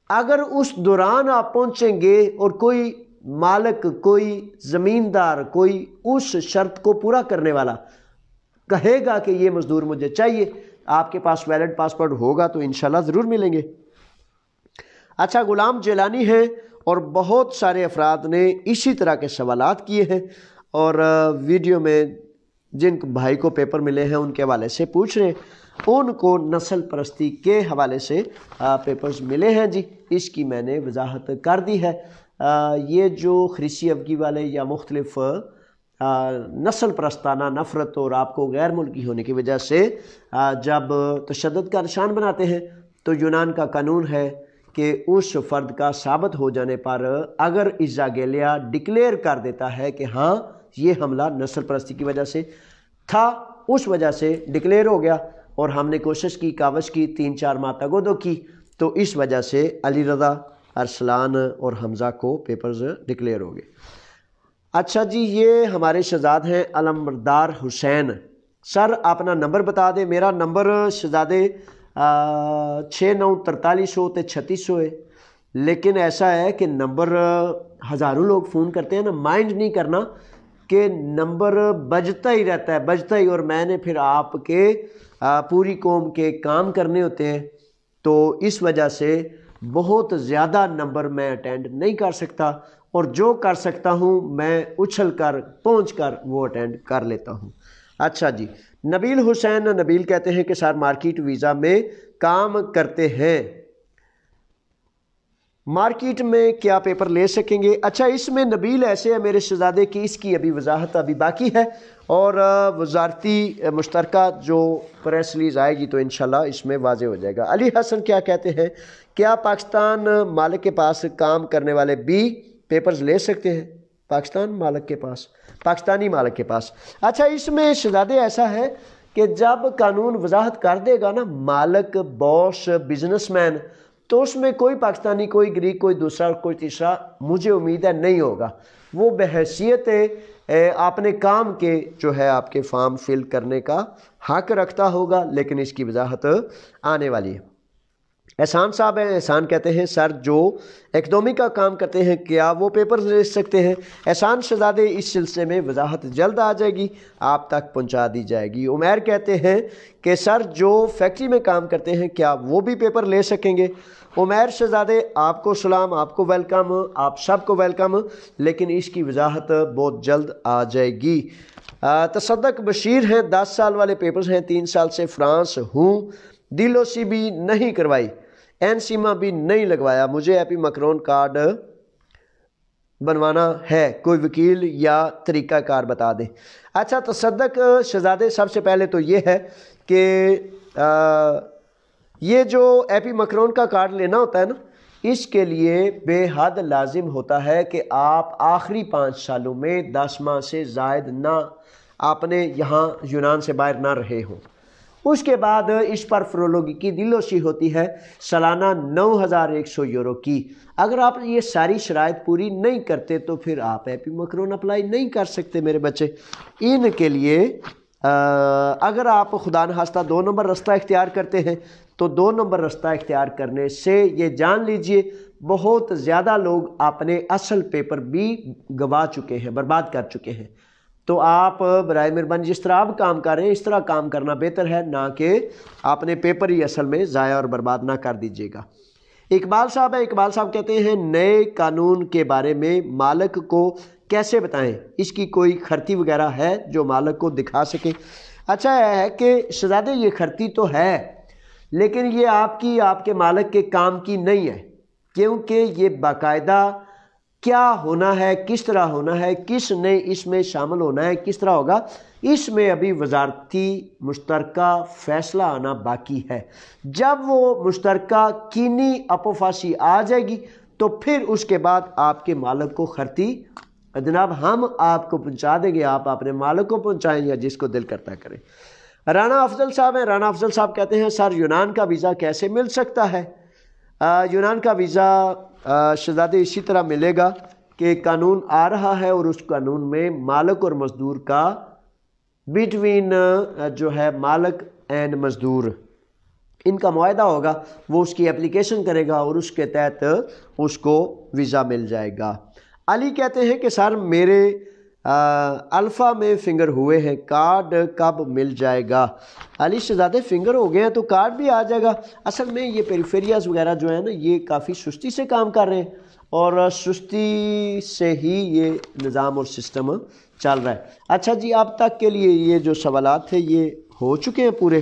اگر اس دوران آپ پہنچیں گے اور کوئی مالک، کوئی زمیندار، کوئی اس شرط کو پورا کرنے والا کہے گا کہ یہ مزدور مجھے چاہیے، آپ کے پاس ویلڈ پاسپورٹ ہوگا تو انشاءاللہ ضرور ملیں گے۔ اچھا، غلام جیلانی ہیں اور بہت سارے افراد نے اسی طرح کے سوالات کیے ہیں، اور ویڈیو میں جن بھائی کو پیپر ملے ہیں ان کے حوالے سے پوچھ رہے ہیں، ان کو نسل پرستی کے حوالے سے پیپرز ملے ہیں جی، اس کی میں نے وضاحت کر دی ہے۔ یہ جو خریسی افغی والے یا مختلف نسل پرستانہ نفرت اور آپ کو غیر ملکی ہونے کی وجہ سے جب تشدد کا نشان بناتے ہیں، تو یونان کا قانون ہے کہ اس فرد کا ثابت ہو جانے پر اگر ایزاگیلیا ڈکلیئر کر دیتا ہے کہ ہاں یہ حملہ نسل پرستی کی وجہ سے تھا، اس وجہ سے ڈکلیئر ہو گیا، اور ہم نے کوشش کی، کاوش کی، 3-4 ماہ تگودو کی، تو اس وجہ سے علی رضا، ارسلان اور حمزہ کو پیپرز ڈکلیئر ہو گئے۔ اچھا جی، یہ ہمارے شہزاد ہیں علمبردار حسین، سر اپنا نمبر بتا دیں۔ میرا نمبر شہزادے 694300 تے 3600 ہے، لیکن ایسا ہے کہ نمبر ہزاروں لوگ فون کرتے ہیں نا، مائنڈ نہیں کرنا کہ نمبر بجتا ہی رہتا ہے، بجتا ہی، اور میں نے پھر آپ کے پوری قوم کے کام کرنے ہوتے ہیں، تو اس وجہ سے بہت زیادہ نمبر میں اٹینڈ نہیں کر سکتا، اور جو کر سکتا ہوں میں اچھل کر پہنچ کر وہ اٹینڈ کر لیتا ہوں۔ اچھا جی، نبیل حسین، نبیل کہتے ہیں کہ سر مارکیٹ ویزا میں کام کرتے ہیں، مارکیٹ میں کیا پیپر لے سکیں گے؟ اچھا، اس میں نبیل ایسے ہے میرے شہزادے کی، اس کی ابھی وضاحت ابھی باقی ہے، اور وزارتی مشترکہ جو پریس ریلیز آئے گی تو انشاءاللہ اس میں واضح ہو جائے گا۔ علی حسن کیا کہتے ہیں، کیا پاکستان مالک کے پاس کام کرنے والے بھی پیپرز لے سکتے ہیں؟ پاکستان مالک کے پاس، پاکستانی مالک کے پاس، اچھا اس میں شہزادے ایسا ہے کہ جب قانون وضاحت کر دے گا نا مالک، باس، بزنس مین، تو اس میں کوئی پاکستانی، کوئی گریک، کوئی دوسرا، کوئی تیسرا مجھے امید ہے نہیں ہوگا، وہ بحیثیت آپ نے کام کے جو ہے آپ کے فارم فل کرنے کا حق رکھتا ہوگا، لیکن اس کی وضاحت آنے والی ہے۔ احسان صاحب ہیں، احسان کہتے ہیں سر جو اکیڈمی کا کام کرتے ہیں کیا وہ پیپر لے سکتے ہیں؟ احسان شہزادے، اس سلسلے میں وضاحت جلد آ جائے گی، آپ تک پہنچا دی جائے گی۔ عمیر کہتے ہیں کہ سر جو فیکٹری میں کام کرتے ہیں کیا وہ بھی پیپر لے سکیں گے؟ عمیر شہزادے، آپ کو سلام، آپ کو ویلکم، آپ سب کو ویلکم، لیکن اس کی وضاحت بہت جلد آ جائے گی۔ تصدق بشیر ہیں، 10 سال والے پیپرز ہیں، 3 سال سے فرانس ہوں، ڈیلو سی بھی نہیں کروائی، این سیما بھی نہیں لگوایا، مجھے ایپی مکرون کارڈ بنوانا ہے، کوئی وکیل یا طریقہ کار بتا دیں۔ اچھا تصدق شہزادے، سب سے پہلے تو یہ ہے کہ یہ جو ایپی مکرون کا کارڈ لینا ہوتا ہے نا، اس کے لیے بے حد لازم ہوتا ہے کہ آپ آخری 5 سالوں میں 10 ماہ سے زائد نہ آپ نے یہاں یونان سے باہر نہ رہے ہوں۔ اس کے بعد اس پر فرولوگی کی دلوسی ہوتی ہے سالانہ 9100 یورو کی۔ اگر آپ یہ ساری شرائط پوری نہیں کرتے تو پھر آپ ایپی مکرون اپلائی نہیں کر سکتے میرے بچے۔ ان کے لیے اگر آپ خدا نخواستہ 2 نمبر رستہ اختیار کرتے ہیں تو 2 نمبر رستہ اختیار کرنے سے یہ جان لیجئے بہت زیادہ لوگ اپنے اصل پیپر بھی گوا چکے ہیں، برباد کر چکے ہیں۔ تو آپ برائے مہربانی جس طرح آپ کام کر رہے ہیں اس طرح کام کرنا بہتر ہے، نہ کہ اپنے پیپر ہی اصل میں ضائع اور برباد نہ کر دیجیے گا۔ اقبال صاحب ہے، اقبال صاحب کہتے ہیں نئے قانون کے بارے میں مالک کو کیسے بتائیں، اس کی کوئی خرتی وغیرہ ہے جو مالک کو دکھا سکے؟ اچھا ہے کہ شہزادے یہ خرتی تو ہے، لیکن یہ آپ کے مالک کے کام کی نہیں ہے، کیونکہ یہ باقاعدہ کیا ہونا ہے، کس طرح ہونا ہے، کس نے اس میں شامل ہونا ہے، کس طرح ہوگا، اس میں ابھی وزارتی مشترکہ فیصلہ آنا باقی ہے۔ جب وہ مشترکہ کینی اپوفاسی آ جائے گی تو پھر اس کے بعد آپ کے مالک کو خرتی جناب ہم آپ کو پہنچا دیں گے، آپ اپنے مالک کو پہنچائیں یا جس کو دل کرتا کریں۔ رانا افضل صاحب ہیں، رانا افضل صاحب کہتے ہیں سر یونان کا ویزا کیسے مل سکتا ہے؟ یونان کا ویزا شہزادے اسی طرح ملے گا کہ قانون آ رہا ہے اور اس قانون میں مالک اور مزدور کا بٹوین جو ہے مالک اینڈ مزدور ان کا معاہدہ ہوگا، وہ اس کی اپلیکیشن کرے گا اور اس کے تحت اس کو ویزا مل جائے گا۔ علی کہتے ہیں کہ سر میرے الفا میں فنگر ہوئے ہیں، کارڈ کب مل جائے گا؟ علی شہزادے فنگر ہو گئے ہیں تو کارڈ بھی آ جائے گا۔ اصل میں یہ پیریفیریاز وغیرہ جو ہیں نا یہ کافی سستی سے کام کر رہے ہیں اور سستی سے ہی یہ نظام اور سسٹم چل رہا ہے۔ اچھا جی، اب تک کے لیے یہ جو سوالات تھے یہ ہو چکے ہیں پورے،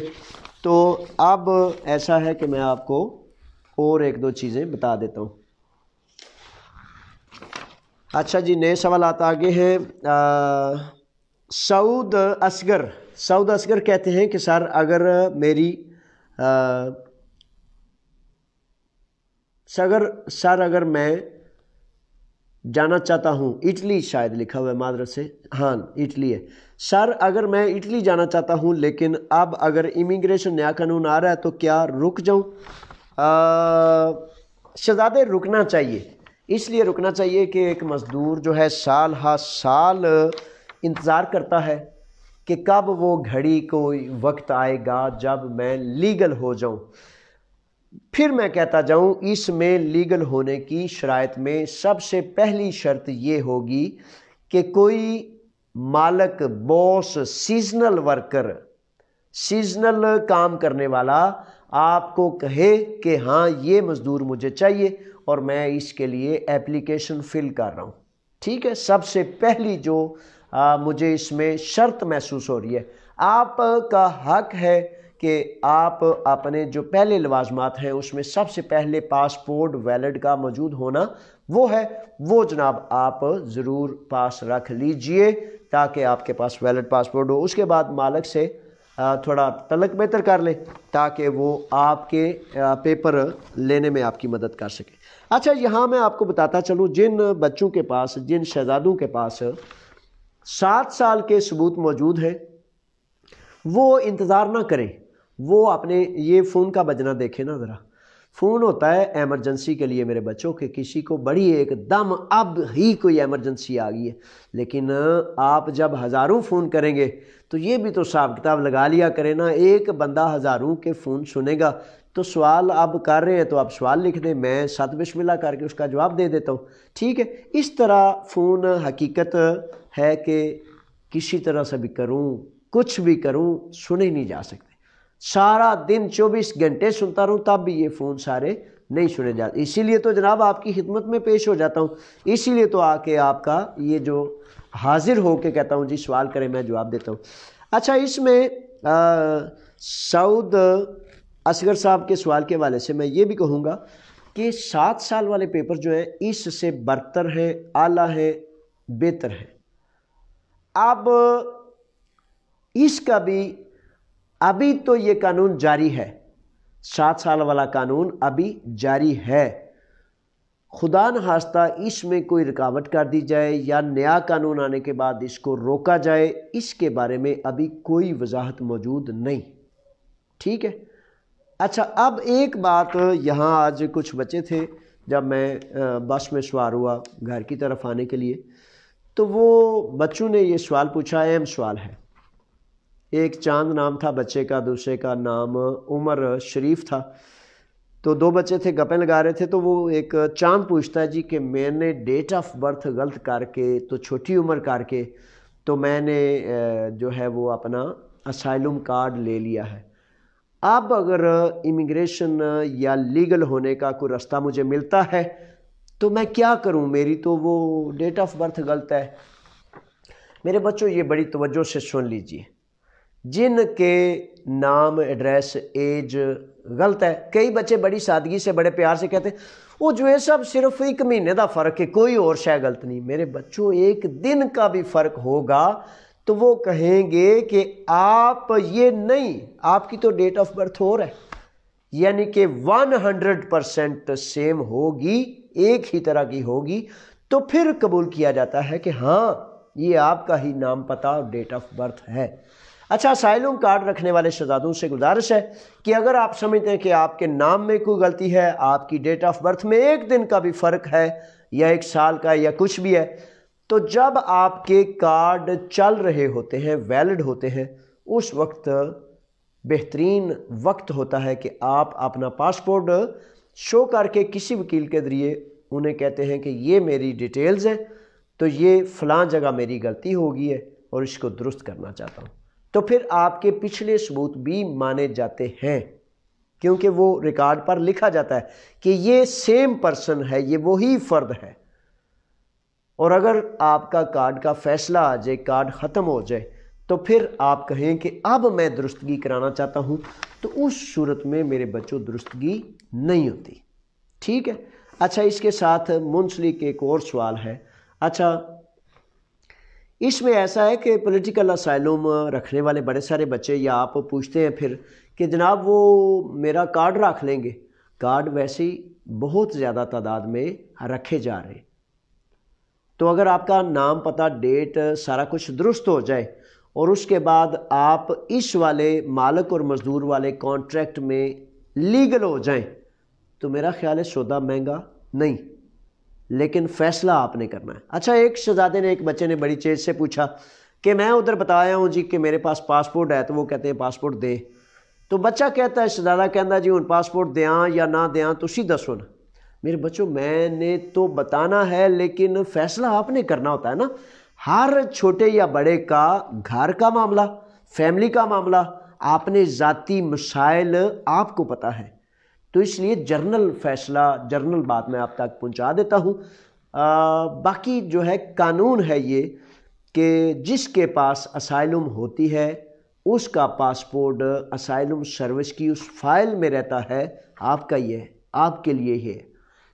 تو اب ایسا ہے کہ میں آپ کو اور ایک دو چیزیں بتا دیتا ہوں۔ اچھا جی، نئے سوالات آگے ہیں۔ سعود اصغر کہتے ہیں کہ سر اگر میں جانا چاہتا ہوں، اٹلی شاید لکھا ہوا ہے معذرت سے، ہاں اٹلی ہے، سر اگر میں اٹلی جانا چاہتا ہوں لیکن اب اگر امیگریشن نیا قانون آ رہا ہے تو کیا رک جاؤں؟ شہزادے رکنا چاہیے، اس لیے رکنا چاہیے کہ ایک مزدور جو ہے سال ہا سال انتظار کرتا ہے کہ کب وہ گھڑی کوئی وقت آئے گا جب میں لیگل ہو جاؤں، پھر میں کہتا جاؤں۔ اس میں لیگل ہونے کی شرائط میں سب سے پہلی شرط یہ ہوگی کہ کوئی مالک، باس، سیزنل ورکر، سیزنل کام کرنے والا آپ کو کہے کہ ہاں یہ مزدور مجھے چاہیے اور میں اس کے لیے اپلیکیشن فل کر رہا ہوں۔ ٹھیک ہے، سب سے پہلی جو مجھے اس میں شرط محسوس ہو رہی ہے، آپ کا حق ہے کہ آپ اپنے جو پہلے لوازمات ہیں اس میں سب سے پہلے پاسپورٹ ویلڈ کا موجود ہونا وہ جناب آپ ضرور پاس رکھ لیجئے تاکہ آپ کے پاس ویلڈ پاسپورٹ ہو۔ اس کے بعد مالک سے تھوڑا تلق بہتر کر لیں تاکہ وہ آپ کے پیپر لینے میں آپ کی مدد کر سکے۔ اچھا، یہاں میں آپ کو بتاتا چلوں، جن بچوں کے پاس، جن شہزادوں کے پاس 7 سال کے ثبوت موجود ہیں وہ انتظار نہ کریں، وہ اپنے یہ فون کا بجنا دیکھیں نا ذرا، فون ہوتا ہے ایمرجنسی کے لیے میرے بچوں کے، کسی کو بڑی ایک دم اب ہی کوئی ایمرجنسی آ گئی ہے، لیکن آپ جب ہزاروں فون کریں گے تو یہ بھی تو حساب کتاب لگا لیا کریں نا، ایک بندہ ہزاروں کے فون سنے گا تو سوال اب کر رہے ہیں تو آپ سوال لکھ دیں، میں 7 بسم اللہ کر کے اس کا جواب دے دیتا ہوں۔ ٹھیک ہے، اس طرح فون حقیقت ہے کہ کسی طرح سے بھی کروں، کچھ بھی کروں، سنے نہیں جا سکتے، سارا دن 24 گھنٹے سنتا رہوں تب بھی یہ فون سارے نہیں سنے جاتے۔ اسی لیے تو جناب آپ کی خدمت میں پیش ہو جاتا ہوں، اسی لیے تو آ کے آپ کا یہ جو حاضر ہو کے کہتا ہوں جی سوال کریں میں جواب دیتا ہوں۔ اچھا، اس میں سعود اصغر صاحب کے سوال کے حوالے سے میں یہ بھی کہوں گا کہ 7 سال والے پیپر جو ہیں اس سے برتر ہیں، اعلیٰ ہیں، بہتر ہیں۔ اب اس کا بھی ابھی تو یہ قانون جاری ہے، 7 سال والا قانون ابھی جاری ہے، خدا نخواستہ اس میں کوئی رکاوٹ کر دی جائے یا نیا قانون آنے کے بعد اس کو روکا جائے، اس کے بارے میں ابھی کوئی وضاحت موجود نہیں۔ ٹھیک ہے، اچھا اب ایک بات، یہاں آج کچھ بچے تھے جب میں بس میں سوار ہوا گھر کی طرف آنے کے لیے، تو وہ بچوں نے یہ سوال پوچھا، اہم سوال ہے۔ ایک چاند نام تھا بچے کا، دوسرے کا نام عمر شریف تھا، تو 2 بچے تھے گپیں لگا رہے تھے، تو وہ ایک چاند پوچھتا ہے جی کہ میں نے ڈیٹ آف برتھ غلط کر کے تو چھوٹی عمر کر کے تو میں نے جو ہے وہ اپنا اسائلم کارڈ لے لیا ہے، اب اگر امیگریشن یا لیگل ہونے کا کوئی راستہ مجھے ملتا ہے تو میں کیا کروں، میری تو وہ ڈیٹ آف برتھ غلط ہے۔ میرے بچوں یہ بڑی توجہ سے سن لیجئے جن کے نام ایڈریس ایج غلط ہے. کئی بچے بڑی سادگی سے بڑے پیار سے کہتے ہیں وہ جو ہے سب صرف 1 مہینے دا فرق ہے, کوئی اور شے غلط نہیں. میرے بچوں 1 دن کا بھی فرق ہوگا تو وہ کہیں گے کہ آپ یہ نہیں, آپ کی تو ڈیٹ آف برتھ اور ہے, یعنی کہ 100% سیم ہوگی, ایک ہی طرح کی ہوگی, تو پھر قبول کیا جاتا ہے کہ ہاں یہ آپ کا ہی نام پتہ اور ڈیٹ آف برتھ ہے. اچھا, اسائلم کارڈ رکھنے والے شہزادوں سے گزارش ہے کہ اگر آپ سمجھتے ہیں کہ آپ کے نام میں کوئی غلطی ہے, آپ کی ڈیٹ آف برتھ میں 1 دن کا بھی فرق ہے یا 1 سال کا یا کچھ بھی ہے, تو جب آپ کے کارڈ چل رہے ہوتے ہیں, ویلڈ ہوتے ہیں, اس وقت بہترین وقت ہوتا ہے کہ آپ اپنا پاسپورٹ شو کر کے کسی وکیل کے ذریعے انہیں کہتے ہیں کہ یہ میری ڈیٹیلز ہیں, تو یہ فلاں جگہ میری غلطی ہو گئی ہے اور اس کو درست کرنا چاہتا ہوں. تو پھر آپ کے پچھلے ثبوت بھی مانے جاتے ہیں, کیونکہ وہ ریکارڈ پر لکھا جاتا ہے کہ یہ سیم پرسن ہے, یہ وہی فرد ہے. اور اگر آپ کا کارڈ کا فیصلہ آ جائے, کارڈ ختم ہو جائے, تو پھر آپ کہیں کہ اب میں درستگی کرانا چاہتا ہوں, تو اس صورت میں میرے بچوں درستگی نہیں ہوتی. ٹھیک ہے. اچھا, اس کے ساتھ منسلک ایک اور سوال ہے. اچھا, اس میں ایسا ہے کہ پولیٹیکل اسائلم رکھنے والے بڑے سارے بچے, یا آپ پوچھتے ہیں پھر کہ جناب وہ میرا کارڈ رکھ لیں گے. کارڈ ویسے ہی بہت زیادہ تعداد میں رکھے جا رہے ہیں, تو اگر آپ کا نام پتہ ڈیٹ سارا کچھ درست ہو جائے اور اس کے بعد آپ اس والے مالک اور مزدور والے کانٹریکٹ میں لیگل ہو جائیں, تو میرا خیال ہے سودا مہنگا نہیں, لیکن فیصلہ آپ نے کرنا ہے. اچھا, ایک شہزادے نے, ایک بچے نے بڑی چیز سے پوچھا کہ میں ادھر بتایا ہوں جی کہ میرے پاس پاسپورٹ ہے, تو وہ کہتے ہیں پاسپورٹ دیں. تو بچہ کہتا ہے, شہزادہ کہتا ہے جی ہوں پاسپورٹ دیاں یا نہ دیاں تسی دسو نا. میرے بچوں میں نے تو بتانا ہے, لیکن فیصلہ آپ نے کرنا ہوتا ہے نا. ہر چھوٹے یا بڑے کا گھر کا معاملہ, فیملی کا معاملہ, آپ نے ذاتی مسائل آپ کو پتہ ہے, تو اس لیے جرنل فیصلہ, جرنل بات میں آپ تک پہنچا دیتا ہوں. باقی جو ہے قانون ہے یہ کہ جس کے پاس اسائلم ہوتی ہے اس کا پاسپورٹ اسائلم سروس کی اس فائل میں رہتا ہے. آپ کا یہ ہے, آپ کے لیے یہ ہے,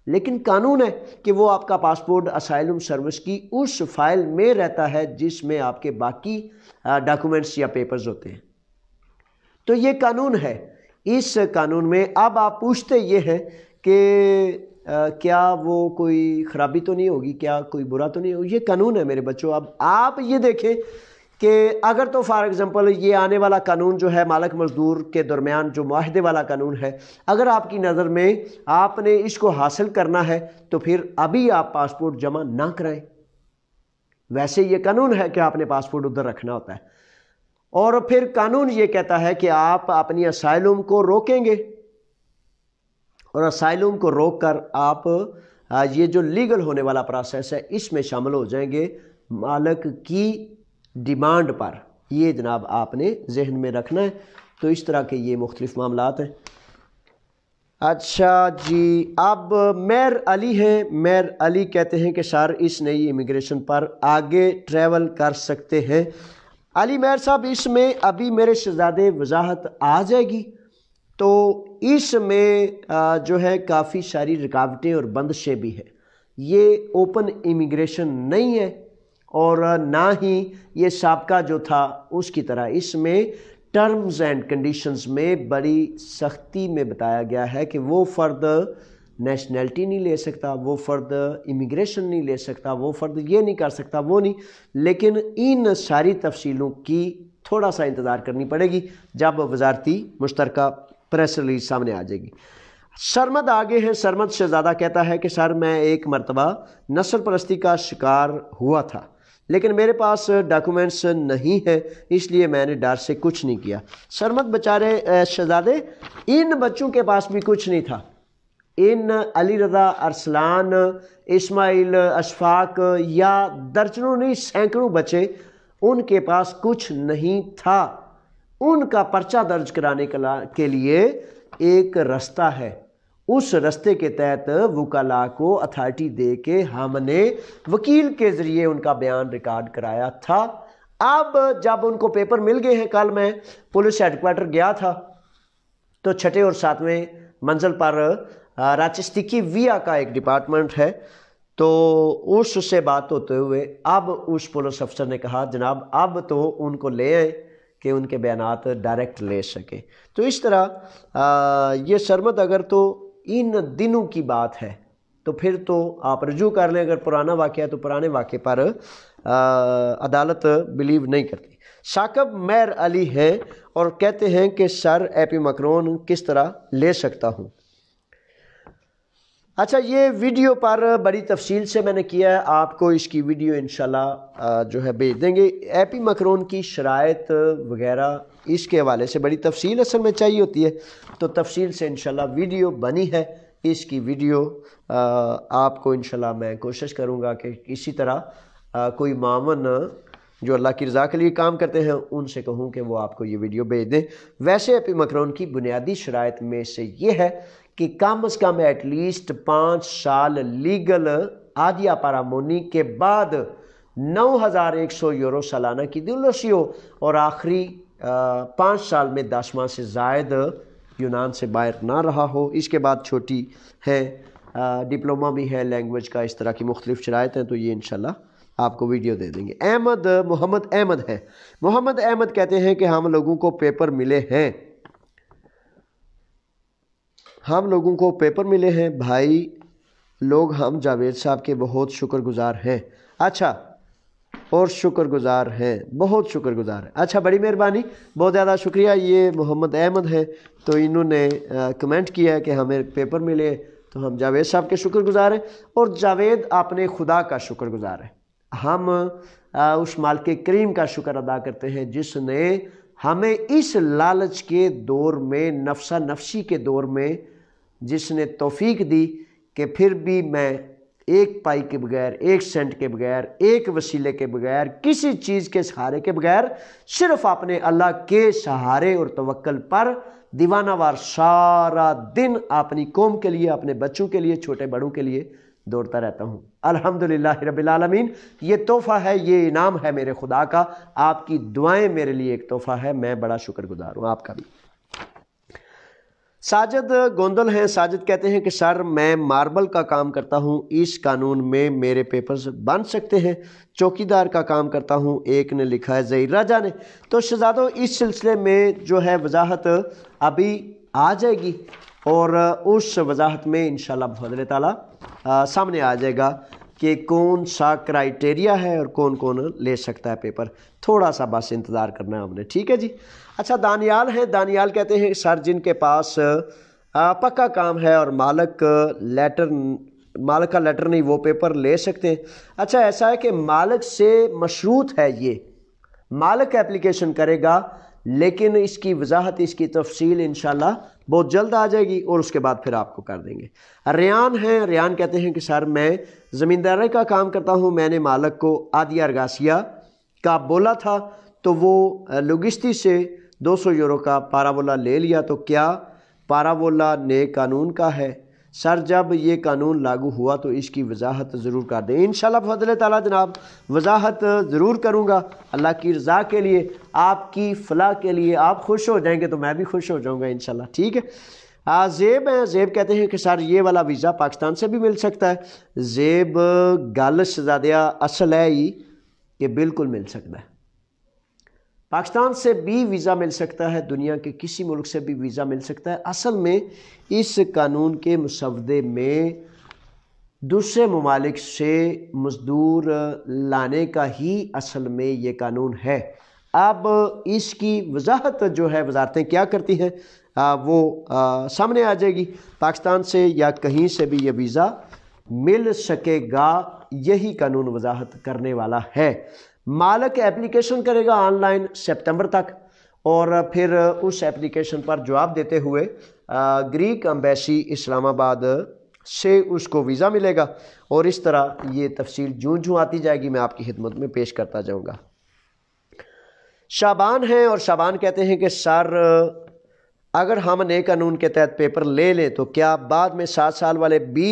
لیکن قانون ہے کہ وہ آپ کا پاسپورٹ اسائلم سروس کی اس فائل میں رہتا ہے جس میں آپ کے باقی ڈاکومنٹس یا پیپرز ہوتے ہیں. تو یہ قانون ہے. اس قانون میں اب آپ پوچھتے یہ ہیں کہ کیا وہ کوئی خرابی تو نہیں ہوگی, کیا کوئی برا تو نہیں ہوگی. یہ قانون ہے میرے بچوں. اب آپ یہ دیکھیں کہ اگر تو فار ایگزامپل یہ آنے والا قانون جو ہے مالک مزدور کے درمیان جو معاہدے والا قانون ہے, اگر آپ کی نظر میں آپ نے اس کو حاصل کرنا ہے تو پھر ابھی آپ پاسپورٹ جمع نہ کرائیں. ویسے یہ قانون ہے کہ آپ نے پاسپورٹ ادھر رکھنا ہوتا ہے, اور پھر قانون یہ کہتا ہے کہ آپ اپنی اسائلم کو روکیں گے, اور اسائلم کو روک کر آپ یہ جو لیگل ہونے والا پروسیس ہے اس میں شامل ہو جائیں گے مالک کی ڈیمانڈ پر. یہ جناب آپ نے ذہن میں رکھنا ہے. تو اس طرح کے یہ مختلف معاملات ہیں. اچھا جی, اب میر علی ہیں. میر علی کہتے ہیں کہ سر اس نئی امیگریشن پر آگے ٹریول کر سکتے ہیں. علی میر صاحب, اس میں ابھی میرے شہزادے وضاحت آ جائے گی. تو اس میں جو ہے کافی ساری رکاوٹیں اور بندشیں بھی ہیں. یہ اوپن امیگریشن نہیں ہے, اور نہ ہی یہ سابقہ جو تھا اس کی طرح. اس میں ٹرمز اینڈ کنڈیشنز میں بڑی سختی میں بتایا گیا ہے کہ وہ فرد نیشنلٹی نہیں لے سکتا, وہ فرد امیگریشن نہیں لے سکتا, وہ فرد یہ نہیں کر سکتا, وہ نہیں. لیکن ان ساری تفصیلوں کی تھوڑا سا انتظار کرنی پڑے گی جب وزارتی مشترکہ پریس ریلیز سامنے آ جائے گی. سرمد آگے ہیں. سرمد شہزادہ کہتا ہے کہ سر میں ایک مرتبہ نسل پرستی کا شکار ہوا تھا, لیکن میرے پاس ڈاکومنٹس نہیں ہیں, اس لیے میں نے ڈر سے کچھ نہیں کیا. سرمد بیچارے شہزادے, ان بچوں کے پاس بھی کچھ نہیں تھا. ان علی رضا, ارسلان, اسماعیل, اشفاق یا درجنوں نہیں سینکڑوں بچے, ان کے پاس کچھ نہیں تھا. ان کا پرچہ درج کرانے کے لیے ایک رستہ ہے. اس رستے کے تحت وکلاء کو اتھارٹی دے کے ہم نے وکیل کے ذریعے ان کا بیان ریکارڈ کرایا تھا. اب جب ان کو پیپر مل گئے ہیں، کل میں پولیس ہیڈ کوارٹر گیا تھا تو 6 اور 7ویں منزل پر راچستیکی ویا کا ایک ڈپارٹمنٹ ہے، تو اس سے بات ہوتے ہوئے اب اس پولیس افسر نے کہا جناب اب تو ان کو لے آئیں کہ ان کے بیانات ڈائریکٹ لے سکیں۔ تو اس طرح یہ سرمد اگر تو ان دنوں کی بات ہے تو پھر تو آپ رجوع کر لیں، اگر پرانا واقعہ ہے تو پرانے واقعے پر عدالت بلیو نہیں کرتی۔ ثاقب مہر علی ہیں اور کہتے ہیں کہ سر اے پی مکرون کس طرح لے سکتا ہوں۔ اچھا، یہ ویڈیو پر بڑی تفصیل سے میں نے کیا ہے، آپ کو اس کی ویڈیو انشاءاللہ جو ہے بھیج دیں گے۔ اے پی مکرون کی شرائط وغیرہ اس کے حوالے سے بڑی تفصیل اصل میں چاہیے ہوتی ہے، تو تفصیل سے انشاءاللہ ویڈیو بنی ہے۔ اس کی ویڈیو آپ کو انشاءاللہ میں کوشش کروں گا کہ اسی طرح کوئی معاون جو اللہ کی رضا کے لیے کام کرتے ہیں ان سے کہوں کہ وہ آپ کو یہ ویڈیو بھیج دیں۔ ویسے اے پی مکرون کی بنیادی شرائط میں سے یہ ہے کہ کم از کم ایٹ لیسٹ 5 سال لیگل آدیا پارامونی کے بعد 9,100 یورو سالانہ کی دلرسی ہو، اور آخری 5 سال میں 10 ماہ سے زائد یونان سے باہر نہ رہا ہو۔ اس کے بعد چھوٹی ہے، ڈپلومہ بھی ہے لینگویج کا، اس طرح کی مختلف شرائط ہیں، تو یہ انشاءاللہ آپ کو ویڈیو دے دیں گے۔ محمد احمد ہے۔ محمد احمد کہتے ہیں کہ ہم لوگوں کو پیپر ملے ہیں، ہم لوگوں کو پیپر ملے ہیں بھائی لوگ، ہم جاوید صاحب کے بہت شکر گزار ہیں۔ اچھا، اور شکر گزار ہیں، بہت شکر گزار ہیں۔ اچھا، بڑی مہربانی، بہت زیادہ شکریہ۔ یہ محمد احمد ہیں، تو انہوں نے کمنٹ کیا ہے کہ ہمیں پیپر ملے، تو ہم جاوید صاحب کے شکر گزار ہیں، اور جاوید اپنے خدا کا شکر گزار ہے۔ ہم اس مالک کریم کا شکر ادا کرتے ہیں جس نے ہمیں اس لالچ کے دور میں، نفسہ نفسی کے دور میں جس نے توفیق دی کہ پھر بھی میں 1 پائی کے بغیر، 1 سینٹ کے بغیر، 1 وسیلے کے بغیر، کسی چیز کے سہارے کے بغیر، صرف اپنے اللہ کے سہارے اور توکل پر دیوانہ وار سارا دن اپنی قوم کے لیے، اپنے بچوں کے لیے، چھوٹے بڑوں کے لیے دوڑتا رہتا ہوں۔ الحمدللہ رب العالمین، یہ تحفہ ہے، یہ انعام ہے میرے خدا کا، آپ کی دعائیں میرے لیے ایک تحفہ ہے، میں بڑا شکر گزار ہوں آپ کا بھی۔ ساجد گوندل ہیں۔ ساجد کہتے ہیں کہ سر میں ماربل کا کام کرتا ہوں، اس قانون میں میرے پیپرز بن سکتے ہیں؟ چوکیدار کا کام کرتا ہوں، ایک نے لکھا ہے ظہیر راجہ نے۔ تو شہزادوں اس سلسلے میں جو ہے وضاحت ابھی آ جائے گی، اور اس وضاحت میں انشاءاللہ بفضل تعالیٰ سامنے آ جائے گا کہ کون سا کرائیٹیریا ہے اور کون کون لے سکتا ہے پیپر۔ تھوڑا سا بس انتظار کرنا ہے ہم نے، ٹھیک ہے جی۔ اچھا، دانیال ہیں۔ دانیال کہتے ہیں سر جن کے پاس پکا کام ہے اور مالک کا لیٹر نہیں، وہ پیپر لے سکتے ہیں؟ اچھا، ایسا ہے کہ مالک سے مشروط ہے، یہ مالک اپلیکیشن کرے گا، لیکن اس کی وضاحت، اس کی تفصیل انشاءاللہ بہت جلد آ جائے گی، اور اس کے بعد پھر آپ کو کر دیں گے۔ ریان ہیں۔ ریان کہتے ہیں کہ سر میں زمینداری کا کام کرتا ہوں، میں نے مالک کو آدیا ارگاسیہ کا بولا تھا، تو وہ لوگستی سے 200 یورو کا پاراولا لے لیا، تو کیا پاراولا نئے قانون کا ہے؟ سر جب یہ قانون لاگو ہوا تو اس کی وضاحت ضرور کر دیں۔ انشاءاللہ بفضل تعالیٰ جناب وضاحت ضرور کروں گا، اللہ کی رضا کے لیے، آپ کی فلاح کے لیے۔ آپ خوش ہو جائیں گے تو میں بھی خوش ہو جاؤں گا انشاءاللہ، ٹھیک ہے۔ زیب ہیں۔ زیب کہتے ہیں کہ سر یہ والا ویزا پاکستان سے بھی مل سکتا ہے؟ زیب گل شہزادیہ اصل ہے ہی کہ بالکل مل سکتا ہے، پاکستان سے بھی ویزا مل سکتا ہے، دنیا کے کسی ملک سے بھی ویزا مل سکتا ہے۔ اصل میں اس قانون کے مسودے میں دوسرے ممالک سے مزدور لانے کا ہی اصل میں یہ قانون ہے۔ اب اس کی وضاحت جو ہے وزارتیں کیا کرتی ہیں وہ سامنے آ جائے گی۔ پاکستان سے یا کہیں سے بھی یہ ویزا مل سکے گا، یہی قانون وضاحت کرنے والا ہے۔ مالک اپلیکیشن کرے گا آن لائن سپتمبر تک، اور پھر اس اپلیکیشن پر جواب دیتے ہوئے گریک امبیسی اسلام آباد سے اس کو ویزا ملے گا، اور اس طرح یہ تفصیل جوں آتی جائے گی میں آپ کی خدمت میں پیش کرتا جاؤں گا۔ شابان ہیں، اور شابان کہتے ہیں کہ سر اگر ہم نئے قانون کے تحت پیپر لے لیں تو کیا بعد میں 7 سال والے بھی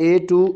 A2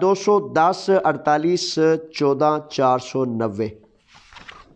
210 48 14 490।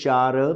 4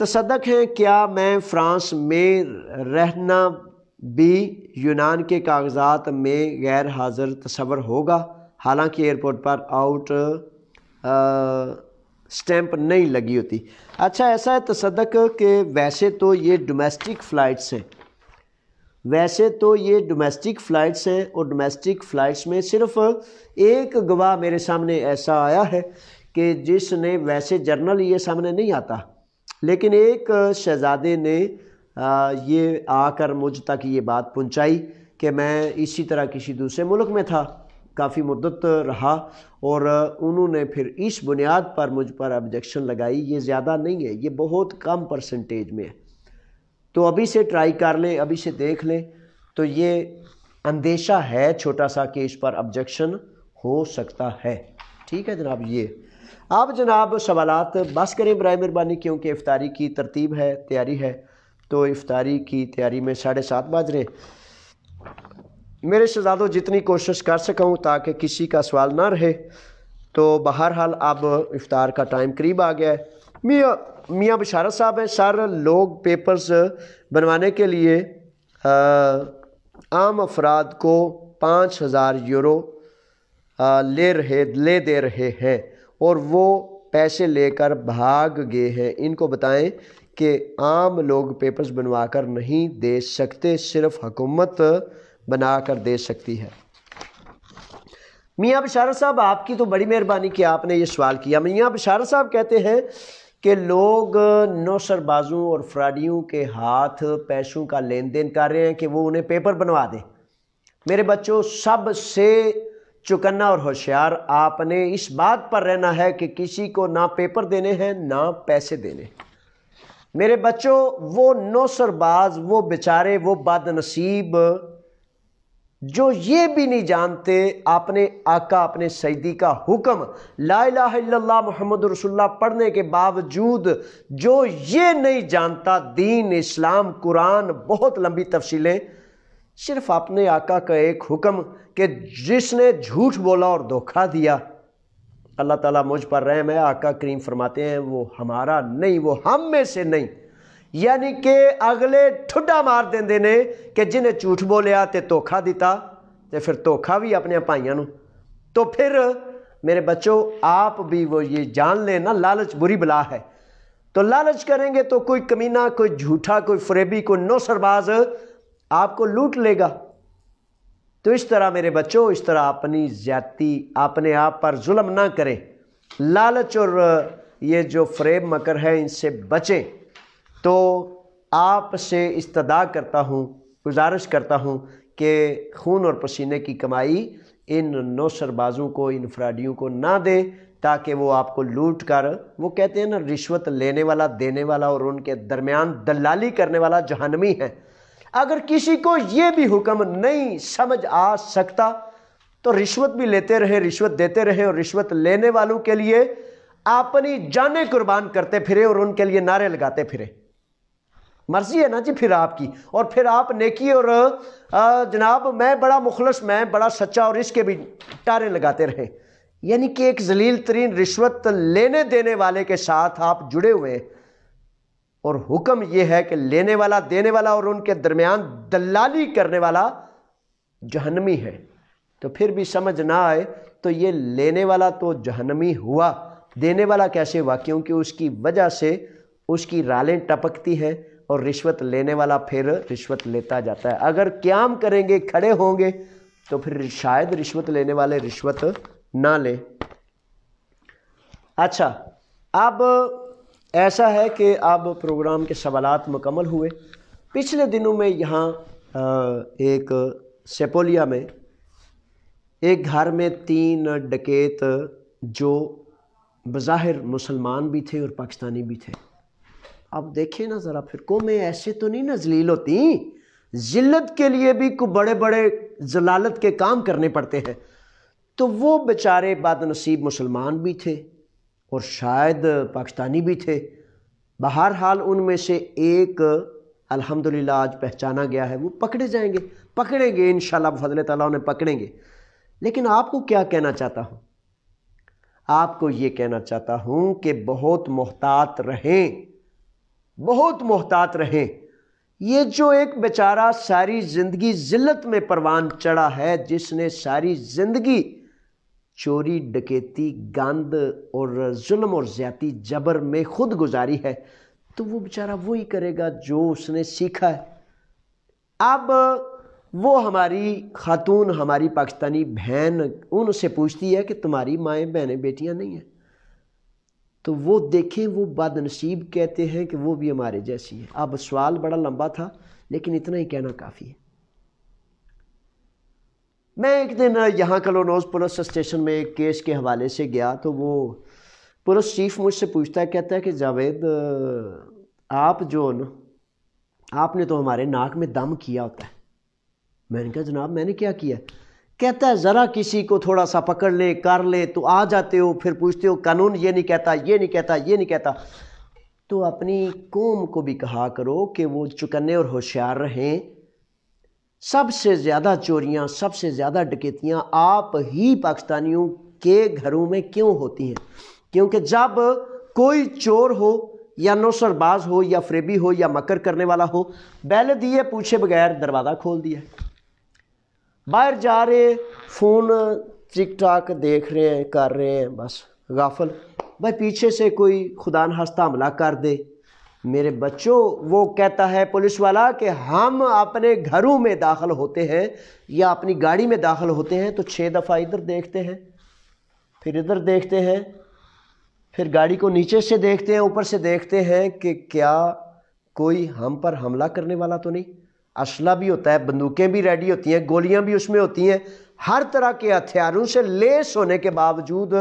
تصدق ہے کیا میں فرانس میں رہنا بھی یونان کے کاغذات میں غیر حاضر تصور ہوگا، حالانکہ ایئرپورٹ پر آؤٹ سٹیمپ نہیں لگی ہوتی؟ اچھا ایسا ہے تصدق کہ ویسے تو یہ ڈومیسٹک فلائٹس ہیں، اور ڈومیسٹک فلائٹس میں صرف ایک گواہ میرے سامنے ایسا آیا ہے کہ جس نے، ویسے جرنل یہ سامنے نہیں آتا، لیکن ایک شہزادے نے یہ آ کر مجھ تک یہ بات پہنچائی کہ میں اسی طرح کسی دوسرے ملک میں تھا، کافی مدت رہا، اور انہوں نے پھر اس بنیاد پر مجھ پر آبجیکشن لگائی۔ یہ زیادہ نہیں ہے، یہ بہت کم پرسنٹیج میں ہے، تو ابھی سے ٹرائی کر لیں، ابھی سے دیکھ لیں۔ تو یہ اندیشہ ہے چھوٹا سا کہ اس پر آبجیکشن ہو سکتا ہے۔ ٹھیک ہے جناب، یہ آپ جناب سوالات بس کریں برائے مہربانی، کیونکہ افطاری کی ترتیب ہے، تیاری ہے، تو افطاری کی تیاری میں 7:30 بج رہے۔ میرے شہزادوں جتنی کوشش کر سکا ہوں تاکہ کسی کا سوال نہ رہے، تو بہرحال اب افطار کا ٹائم قریب آ گیا ہے۔ میاں بشارت صاحب ہیں، سر لوگ پیپرز بنوانے کے لیے عام افراد کو 5,000 یورو لے دے رہے ہیں اور وہ پیسے لے کر بھاگ گئے ہیں، ان کو بتائیں کہ عام لوگ پیپرز بنوا کر نہیں دے سکتے، صرف حکومت بنا کر دے سکتی ہے۔ میاں بشارت صاحب آپ کی تو بڑی مہربانی کہ آپ نے یہ سوال کیا۔ میاں بشارت صاحب کہتے ہیں کہ لوگ نوسر بازوں اور فراڈیوں کے ہاتھ پیسوں کا لین دین کر رہے ہیں کہ وہ انہیں پیپر بنوا دیں۔ میرے بچوں، سب سے چکنا اور ہوشیار آپ نے اس بات پر رہنا ہے کہ کسی کو نہ پیپر دینے ہیں نہ پیسے دینے۔ میرے بچوں، وہ نوسر باز، وہ بیچارے، وہ بد نصیب جو یہ بھی نہیں جانتے اپنے آقا، اپنے سیدی کا حکم لا الہ الا اللہ محمد رسول اللہ پڑھنے کے باوجود، جو یہ نہیں جانتا دین اسلام قرآن، بہت لمبی تفصیلیں، صرف اپنے آقا کا ایک حکم کہ جس نے جھوٹ بولا اور دھوکہ دیا، اللہ تعالیٰ مجھ پر رحم ہے، آقا کریم فرماتے ہیں وہ ہمارا نہیں، وہ ہم میں سے نہیں، یعنی کہ اگلے ٹھڈا مار دیندے نے کہ جنہیں جھوٹ بولیا تے دھوکہ دیتا تے پھر دھوکہ بھی اپنے بھائیاں نوں۔ تو پھر میرے بچوں آپ بھی وہ یہ جان لیں نا، لالچ بری بلا ہے، تو لالچ کریں گے تو کوئی کمینہ، کوئی جھوٹا، کوئی فریبی، کوئی نوسر باز آپ کو لوٹ لے گا۔ تو اس طرح میرے بچوں، اس طرح اپنی زیادتی، اپنے آپ پر ظلم نہ کریں، لالچ اور یہ جو فریب مکر ہے ان سے بچیں۔ تو آپ سے استدعا کرتا ہوں، گزارش کرتا ہوں کہ خون اور پسینے کی کمائی ان نوسر بازوں کو، ان فراڈیوں کو نہ دیں، تاکہ وہ آپ کو لوٹ کر، وہ کہتے ہیں نا رشوت لینے والا، دینے والا اور ان کے درمیان دلالی کرنے والا جہنمی ہے۔ اگر کسی کو یہ بھی حکم نہیں سمجھ آ سکتا تو رشوت بھی لیتے رہے، رشوت دیتے رہے، اور رشوت لینے والوں کے لیے اپنی جانیں قربان کرتے پھرے اور ان کے لیے نعرے لگاتے پھرے۔ مرضی ہے نا جی پھر آپ کی، اور پھر آپ نیکی اور جناب میں بڑا مخلص، میں بڑا سچا، اور اس کے بھی ٹارے لگاتے رہے، یعنی کہ ایک ذلیل ترین رشوت لینے دینے والے کے ساتھ آپ جڑے ہوئے ہیں، اور حکم یہ ہے کہ لینے والا، دینے والا اور ان کے درمیان دلالی کرنے والا جہنمی ہے۔ تو پھر بھی سمجھ نہ آئے تو یہ لینے والا تو جہنمی ہوا، دینے والا کیسے ہوا؟ کیونکہ اس کی وجہ سے اس کی رالیں ٹپکتی ہیں اور رشوت لینے والا پھر رشوت لیتا جاتا ہے۔ اگر قیام کریں گے، کھڑے ہوں گے، تو پھر شاید رشوت لینے والے رشوت نہ لیں۔ اچھا، اب ایسا ہے کہ اب پروگرام کے سوالات مکمل ہوئے۔ پچھلے دنوں میں یہاں ایک سیپولیا میں ایک گھر میں 3 ڈکیت جو بظاہر مسلمان بھی تھے اور پاکستانی بھی تھے۔ اب دیکھیں نا ذرا، پھر قومیں ایسے تو نہیں نا ذلیل ہوتی، ذلت کے لیے بھی کوئی بڑے بڑے ذلالت کے کام کرنے پڑتے ہیں۔ تو وہ بیچارے بد نصیب مسلمان بھی تھے اور شاید پاکستانی بھی تھے، بہرحال ان میں سے ایک الحمدللہ آج پہچانا گیا ہے، وہ پکڑے جائیں گے، پکڑیں گے انشاءاللہ بفضل تعالیٰ انہیں پکڑیں گے۔ لیکن آپ کو کیا کہنا چاہتا ہوں؟ آپ کو یہ کہنا چاہتا ہوں کہ بہت محتاط رہیں، بہت محتاط رہیں۔ یہ جو ایک بیچارہ ساری زندگی ذلت میں پروان چڑھا ہے، جس نے ساری زندگی چوری ڈکیتی گند اور ظلم اور زیادتی جبر میں خود گزاری ہے، تو وہ بیچارہ وہی کرے گا جو اس نے سیکھا ہے۔ اب وہ ہماری خاتون، ہماری پاکستانی بہن ان سے پوچھتی ہے کہ تمہاری مائیں بہنیں بیٹیاں نہیں ہیں؟ تو وہ دیکھیں، وہ بد نصیب کہتے ہیں کہ وہ بھی ہمارے جیسی ہیں۔ اب سوال بڑا لمبا تھا لیکن اتنا ہی کہنا کافی ہے۔ میں ایک دن یہاں کلونوز پولیس اسٹیشن میں ایک کیس کے حوالے سے گیا تو وہ پولیس چیف مجھ سے پوچھتا ہے، کہتا ہے کہ جاوید آپ جو نا، آپ نے تو ہمارے ناک میں دم کیا ہوتا ہے۔ میں نے کہا جناب میں نے کیا کیا؟ کہتا ہے ذرا کسی کو تھوڑا سا پکڑ لے کر لے تو آ جاتے ہو، پھر پوچھتے ہو قانون یہ نہیں کہتا، یہ نہیں کہتا، یہ نہیں کہتا۔ تو اپنی قوم کو بھی کہا کرو کہ وہ چکنے اور ہوشیار رہیں۔ سب سے زیادہ چوریاں، سب سے زیادہ ڈکیتیاں آپ ہی پاکستانیوں کے گھروں میں کیوں ہوتی ہیں؟ کیونکہ جب کوئی چور ہو یا نوسر باز ہو یا فریبی ہو یا مکر کرنے والا ہو، بیل دیے پوچھے بغیر دروازہ کھول دیا، باہر جا رہے فون ٹک ٹاک دیکھ رہے ہیں، کر رہے ہیں، بس غافل، بھائی پیچھے سے کوئی خدا نخواستہ حملہ کر دے۔ میرے بچوں، وہ کہتا ہے پولیس والا کہ ہم اپنے گھروں میں داخل ہوتے ہیں یا اپنی گاڑی میں داخل ہوتے ہیں تو 6 دفعہ ادھر دیکھتے ہیں، پھر ادھر دیکھتے ہیں، پھر گاڑی کو نیچے سے دیکھتے ہیں، اوپر سے دیکھتے ہیں کہ کیا کوئی ہم پر حملہ کرنے والا تو نہیں۔ اسلحہ بھی ہوتا ہے، بندوقیں بھی ریڈی ہوتی ہیں، گولیاں بھی اس میں ہوتی ہیں، ہر طرح کے ہتھیاروں سے لیس ہونے کے باوجود،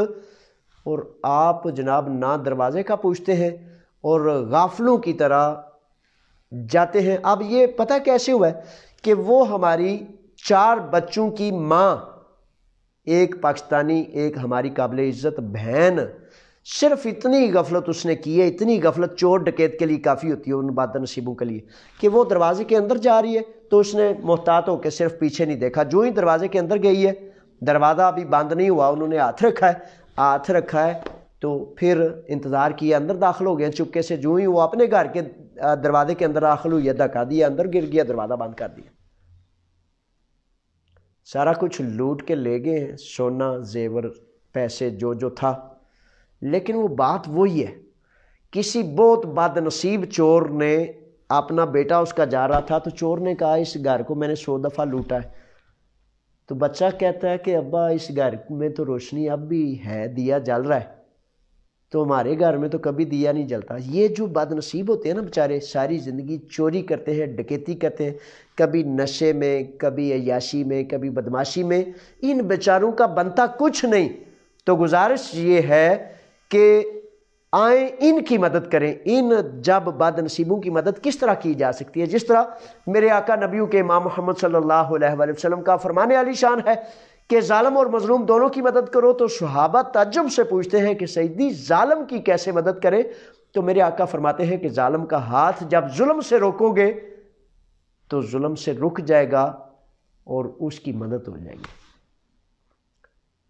اور آپ جناب نہ دروازے کا پوچھتے ہیں اور غافلوں کی طرح جاتے ہیں۔ اب یہ پتہ کیسے ہوا ہے کہ وہ ہماری 4 بچوں کی ماں، ایک پاکستانی، ایک ہماری قابل عزت بہن، صرف اتنی غفلت اس نے کی ہے، اتنی غفلت چور ڈکیت کے لیے کافی ہوتی ہے ان بد نصیبوں کے لیے، کہ وہ دروازے کے اندر جا رہی ہے تو اس نے محتاط ہو کے صرف پیچھے نہیں دیکھا، جو ہی دروازے کے اندر گئی ہے، دروازہ ابھی بند نہیں ہوا، انہوں نے ہاتھ رکھا ہے تو پھر انتظار کیا، اندر داخل ہو گئے چپکے سے۔ جو ہی وہ اپنے گھر کے دروازے کے اندر داخل ہوئی ہے، دھکا دیا، اندر گر گیا، دروازہ بند کر دیا، سارا کچھ لوٹ کے لے گئے ہیں، سونا زیور پیسے جو تھا۔ لیکن وہ بات وہی ہے، کسی بہت بد نصیب چور نے، اپنا بیٹا اس کا جا رہا تھا تو چور نے کہا اس گھر کو میں نے 100 دفعہ لوٹا ہے۔ تو بچہ کہتا ہے کہ ابا اس گھر میں تو روشنی اب بھی ہے، دیا جل رہا ہے، تو ہمارے گھر میں تو کبھی دیا نہیں جلتا۔ یہ جو بد نصیب ہوتے ہیں نا بیچارے، ساری زندگی چوری کرتے ہیں، ڈکیتی کرتے ہیں، کبھی نشے میں، کبھی عیاشی میں، کبھی بدماشی میں، ان بیچاروں کا بنتا کچھ نہیں۔ تو گزارش یہ ہے کہ آئیں ان کی مدد کریں۔ ان جب بد نصیبوں کی مدد کس طرح کی جا سکتی ہے؟ جس طرح میرے آقا نبیوں کے امام محمد صلی اللہ علیہ وآلہ وسلم کا فرمان عالی شان ہے کہ ظالم اور مظلوم دونوں کی مدد کرو، تو صحابہ تعجب سے پوچھتے ہیں کہ سیدی ظالم کی کیسے مدد کرے؟ تو میرے آقا فرماتے ہیں کہ ظالم کا ہاتھ جب ظلم سے روکو گے تو ظلم سے رک جائے گا اور اس کی مدد ہو جائے گی۔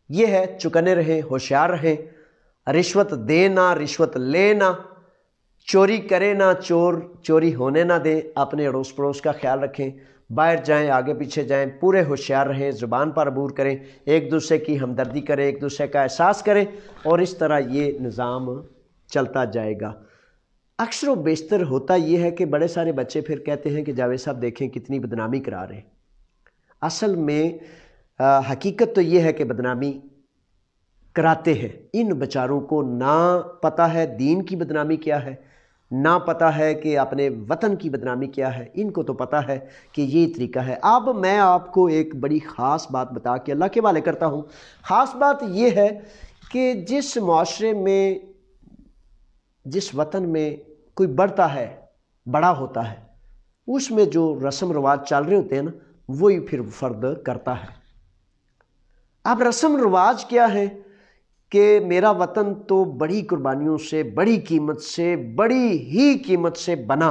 یہ ہے چکنے رہیں، ہوشیار رہیں، رشوت دینا، رشوت لینا، چوری کرے نہ، چوری ہونے نہ دیں، اپنے اڑوس پڑوس کا خیال رکھیں، باہر جائیں، آگے پیچھے جائیں، پورے ہوشیار رہیں، زبان پر عبور کریں، ایک دوسرے کی ہمدردی کریں، ایک دوسرے کا احساس کریں، اور اس طرح یہ نظام چلتا جائے گا۔ اکثر و بیشتر ہوتا یہ ہے کہ بڑے سارے بچے پھر کہتے ہیں کہ جاوید صاحب دیکھیں کتنی بدنامی کرا رہے ہیں۔ اصل میں حقیقت تو یہ ہے کہ بدنامی کراتے ہیں۔ ان بیچاروں کو نہ پتہ ہے دین کی بدنامی کیا ہے، نہ پتہ ہے کہ اپنے وطن کی بدنامی کیا ہے، ان کو تو پتہ ہے کہ یہ طریقہ ہے۔ اب میں آپ کو ایک بڑی خاص بات بتا کے اللہ کے حوالے کرتا ہوں۔ خاص بات یہ ہے کہ جس معاشرے میں، جس وطن میں کوئی بڑھتا ہے، بڑا ہوتا ہے، اس میں جو رسم رواج چل رہے ہوتے ہیں نا، وہی پھر فرد کرتا ہے۔ اب رسم رواج کیا ہے کہ میرا وطن تو بڑی قربانیوں سے، بڑی قیمت سے، بڑی ہی قیمت سے بنا،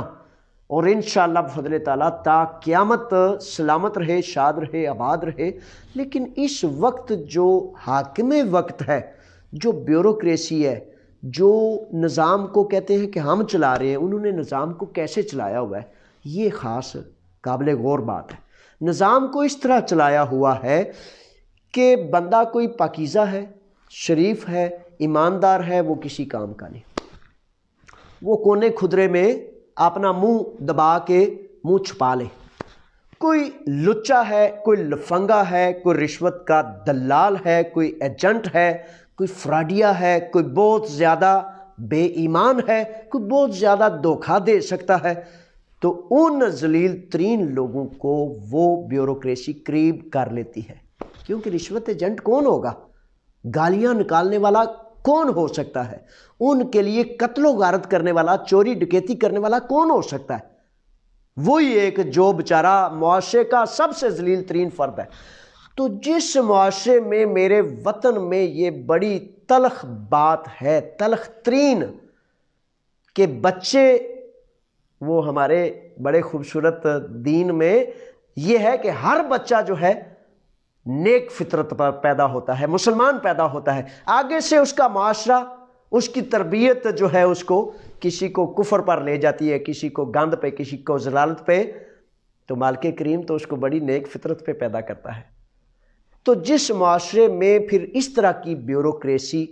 اور انشاءاللہ بفضل تعالیٰ تا قیامت سلامت رہے، شاد رہے، آباد رہے۔ لیکن اس وقت جو حاکم وقت ہے، جو بیوروکریسی ہے، جو نظام کو کہتے ہیں کہ ہم چلا رہے ہیں، انہوں نے نظام کو کیسے چلایا ہوا ہے، یہ خاص قابل غور بات ہے۔ نظام کو اس طرح چلایا ہوا ہے کہ بندہ کوئی پاکیزہ ہے، شریف ہے، ایماندار ہے، وہ کسی کام کا نہیں، وہ کونے کھدرے میں اپنا منہ دبا کے منہ چھپا لے۔ کوئی لچا ہے، کوئی لفنگا ہے، کوئی رشوت کا دلال ہے، کوئی ایجنٹ ہے، کوئی فراڈیا ہے، کوئی بہت زیادہ بے ایمان ہے، کوئی بہت زیادہ دھوکہ دے سکتا ہے، تو ان ذلیل ترین لوگوں کو وہ بیوروکریسی قریب کر لیتی ہے۔ کیونکہ رشوت ایجنٹ کون ہوگا؟ گالیاں نکالنے والا کون ہو سکتا ہے؟ ان کے لیے قتل و غارت کرنے والا، چوری ڈکیتی کرنے والا کون ہو سکتا ہے؟ وہی ایک جو بیچارہ معاشرے کا سب سے ذلیل ترین فرد ہے۔ تو جس معاشرے میں، میرے وطن میں، یہ بڑی تلخ بات ہے، تلخ ترین، کہ بچے، وہ ہمارے بڑے خوبصورت دین میں یہ ہے کہ ہر بچہ جو ہے نیک فطرت پر پیدا ہوتا ہے، مسلمان پیدا ہوتا ہے، آگے سے اس کا معاشرہ، اس کی تربیت جو ہے اس کو کسی کو کفر پر لے جاتی ہے، کسی کو گند پہ، کسی کو ضلالت پہ، تو مالک کریم تو اس کو بڑی نیک فطرت پہ پیدا کرتا ہے۔ تو جس معاشرے میں پھر اس طرح کی بیوروکریسی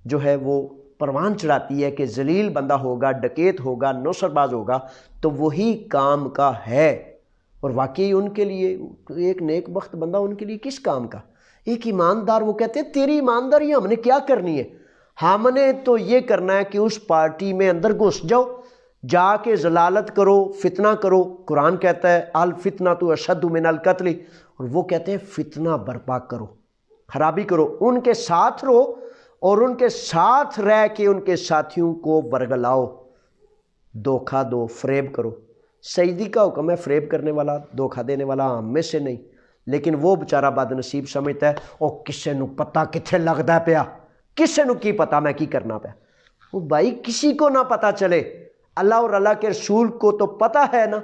جو ہے وہ پروان چڑھاتی ہے کہ ذلیل بندہ ہوگا، ڈکیت ہوگا، نوسر باز ہوگا، تو وہی کام کا ہے۔ اور واقعی ان کے لیے ایک نیک بخت بندہ ان کے لیے کس کام کا؟ ایک ایماندار، وہ کہتے ہیں تیری ایمانداری ہم نے کیا کرنی ہے؟ ہم نے تو یہ کرنا ہے کہ اس پارٹی میں اندر گھس جاؤ، جا کے ضلالت کرو، فتنہ کرو۔ قرآن کہتا ہے الفتنۃ اشد من القتل، اور وہ کہتے ہیں فتنہ برپا کرو، خرابی کرو، ان کے ساتھ رہو اور ان کے ساتھ رہ کے ان کے ساتھیوں کو ورگلاؤ، دھوکہ دو، فریب کرو۔ سیدی کا حکم ہے فریب کرنے والا، دھوکہ دینے والا ہم میں سے نہیں، لیکن وہ بیچارہ بد نصیب سمجھتا ہے او کسے نو پتہ کتھے لگدا ہے پیا، کسے نو کی پتا میں کی کرنا پیا۔ وہ بھائی کسی کو نہ پتا چلے، اللہ اور اللہ کے رسول کو تو پتہ ہے نا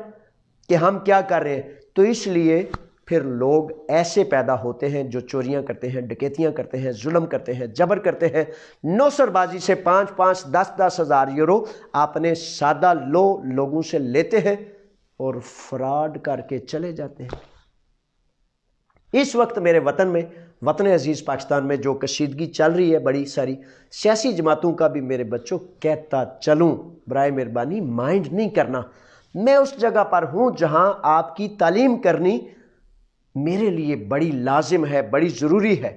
کہ ہم کیا کر رہے ہیں۔ تو اس لیے پھر لوگ ایسے پیدا ہوتے ہیں جو چوریاں کرتے ہیں، ڈکیتیاں کرتے ہیں، ظلم کرتے ہیں، جبر کرتے ہیں، نوسر بازی سے 5-5 10-10 ہزار یورو اپنے سادہ لوگوں سے لیتے ہیں اور فراڈ کر کے چلے جاتے ہیں۔ اس وقت میرے وطن میں، وطن عزیز پاکستان میں جو کشیدگی چل رہی ہے بڑی ساری، سیاسی جماعتوں کا بھی میرے بچوں کہتا چلوں، برائے مہربانی مائنڈ نہیں کرنا۔ میں اس جگہ پر ہوں جہاں آپ کی تعلیم کرنی میرے لیے بڑی لازم ہے، بڑی ضروری ہے۔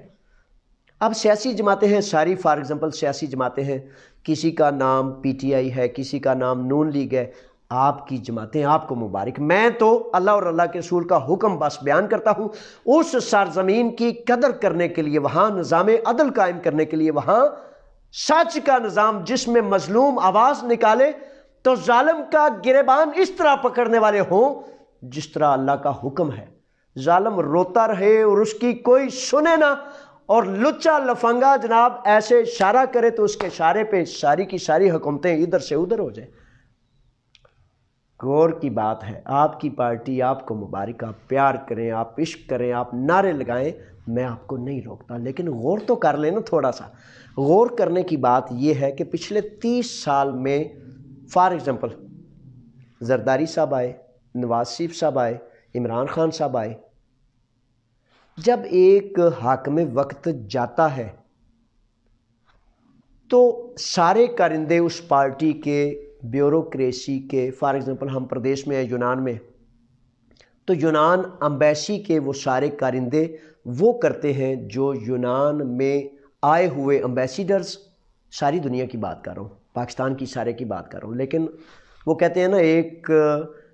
اب سیاسی جماعتیں ہیں ساری، فار ایگزامپل سیاسی جماعتیں ہیں، کسی کا نام پی ٹی آئی ہے، کسی کا نام نون لیگ ہے، آپ کی جماعتیں آپ کو مبارک۔ میں تو اللہ اور اللہ کے رسول کا حکم بس بیان کرتا ہوں، اس سرزمین کی قدر کرنے کے لیے، وہاں نظام عدل قائم کرنے کے لیے، وہاں سچ کا نظام جس میں مظلوم آواز نکالے تو ظالم کا گریبان اس طرح پکڑنے والے ہوں جس طرح اللہ کا حکم ہے۔ ظالم روتا رہے اور اس کی کوئی سنے نہ، اور لچا لفنگا جناب ایسے اشارہ کرے تو اس کے اشارے پہ ساری کی ساری حکومتیں ادھر سے ادھر ہو جائیں۔ غور کی بات ہے، آپ کی پارٹی آپ کو مبارک، آپ پیار کریں، آپ عشق کریں، آپ نعرے لگائیں، میں آپ کو نہیں روکتا، لیکن غور تو کر لیں نا تھوڑا سا۔ غور کرنے کی بات یہ ہے کہ پچھلے 30 سال میں فار ایگزامپل زرداری صاحب آئے، نواز شریف صاحب آئے، عمران خان صاحب آئے، جب ایک حاکم وقت جاتا ہے تو سارے کارندے اس پارٹی کے، بیوروکریسی کے، فار ایگزامپل ہم پردیش میں ہیں یونان میں، تو یونان امبیسی کے وہ سارے کارندے وہ کرتے ہیں جو یونان میں آئے ہوئے امبیسیڈرز، ساری دنیا کی بات کر رہا ہوں، پاکستان کی سارے کی بات کر رہا ہوں، لیکن وہ کہتے ہیں نا ایک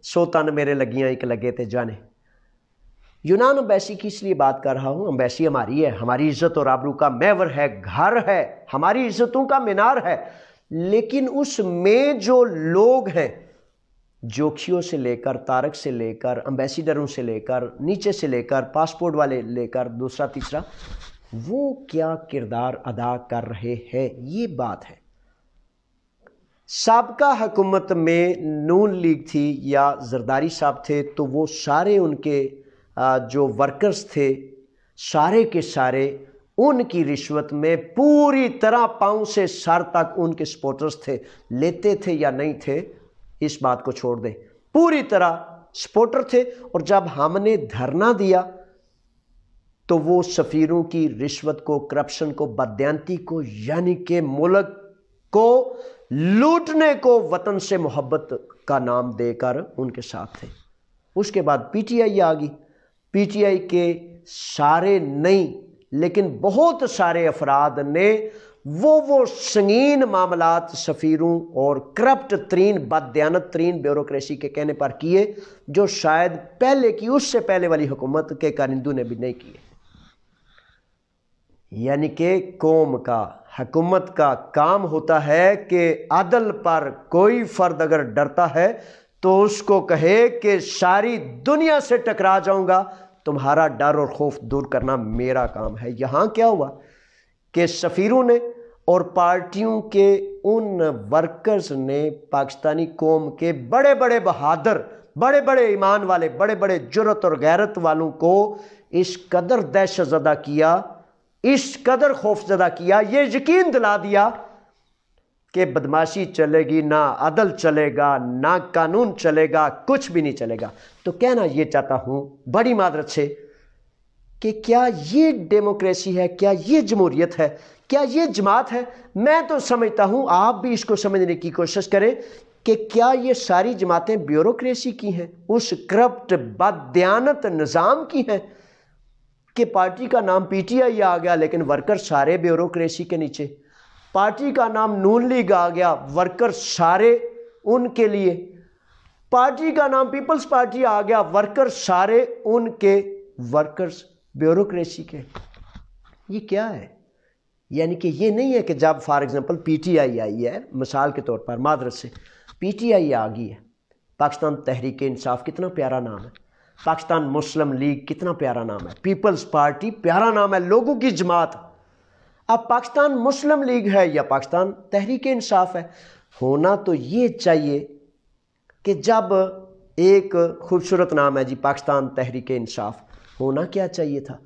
100 تن میرے لگیاں ایک لگے تے جانے۔ یونان امبیسی کی اس لیے بات کر رہا ہوں، امبیسی ہماری ہے، ہماری عزت اور آبرو کا محور ہے، گھر ہے، ہماری عزتوں کا مینار ہے، لیکن اس میں جو لوگ ہیں، جوکھیوں سے لے کر، طارق سے لے کر، امبیسیڈروں سے لے کر، نیچے سے لے کر، پاسپورٹ والے لے کر، دوسرا تیسرا، وہ کیا کردار ادا کر رہے ہیں، یہ بات ہے۔ سابقہ حکومت میں نون لیگ تھی یا زرداری صاحب تھے تو وہ سارے ان کے جو ورکرز تھے، سارے کے سارے ان کی رشوت میں پوری طرح پاؤں سے سر تک ان کے سپورٹرز تھے، لیتے تھے یا نہیں تھے اس بات کو چھوڑ دیں، پوری طرح سپورٹر تھے۔ اور جب ہم نے دھرنا دیا تو وہ سفیروں کی رشوت کو، کرپشن کو، بددیانتی کو، یعنی کہ ملک کو لوٹنے کو وطن سے محبت کا نام دے کر ان کے ساتھ تھے۔ اس کے بعد پی ٹی آئی آ گئی۔ پی ٹی آئی کے سارے نہیں لیکن بہت سارے افراد نے وہ سنگین معاملات سفیروں اور کرپٹ ترین، بددیانت ترین بیوروکریسی کے کہنے پر کیے جو شاید پہلے کی، اس سے پہلے والی حکومت کے کارندوں نے بھی نہیں کیے۔ یعنی کہ قوم کا، حکومت کا کام ہوتا ہے کہ عدل پر کوئی فرد اگر ڈرتا ہے تو اس کو کہے کہ ساری دنیا سے ٹکرا جاؤں گا، تمہارا ڈر اور خوف دور کرنا میرا کام ہے۔ یہاں کیا ہوا کہ سفیروں نے اور پارٹیوں کے ان ورکرز نے پاکستانی قوم کے بڑے بڑے بہادر، بڑے بڑے ایمان والے، بڑے بڑے جرأت اور غیرت والوں کو اس قدر دہشت زدہ کیا، اس قدر خوف زدہ کیا، یہ یقین دلا دیا کہ بدماشی چلے گی، نہ عدل چلے گا، نہ قانون چلے گا، کچھ بھی نہیں چلے گا۔ تو کہنا یہ چاہتا ہوں بڑی معذرت سے کہ کیا یہ ڈیموکریسی ہے؟ کیا یہ جمہوریت ہے؟ کیا یہ جماعت ہے؟ میں تو سمجھتا ہوں آپ بھی اس کو سمجھنے کی کوشش کریں کہ کیا یہ ساری جماعتیں بیوروکریسی کی ہیں، اس کرپٹ بددیانت نظام کی ہیں کہ پارٹی کا نام پی ٹی آئی آ گیا لیکن ورکر سارے بیوروکریسی کے نیچے، پارٹی کا نام نون لیگ آ گیا، ورکر سارے ان کے لیے، پارٹی کا نام پیپلز پارٹی آ گیا، ورکر سارے ان کے ورکرز بیوروکریسی کے۔ یہ کیا ہے؟ یعنی کہ یہ نہیں ہے کہ جب for example P T I I ہے، مثال کے طور پر معذرت سے پی ٹی آئی آ گئی ہے، پاکستان تحریک انصاف کتنا پیارا نام ہے، پاکستان مسلم لیگ کتنا پیارا نام ہے، پیپلز پارٹی پیارا نام ہے، لوگوں کی جماعت۔ اب پاکستان مسلم لیگ ہے یا پاکستان تحریک انصاف ہے، ہونا تو یہ چاہیے کہ جب ایک خوبصورت نام ہے جی پاکستان تحریک انصاف، ہونا کیا چاہیے تھا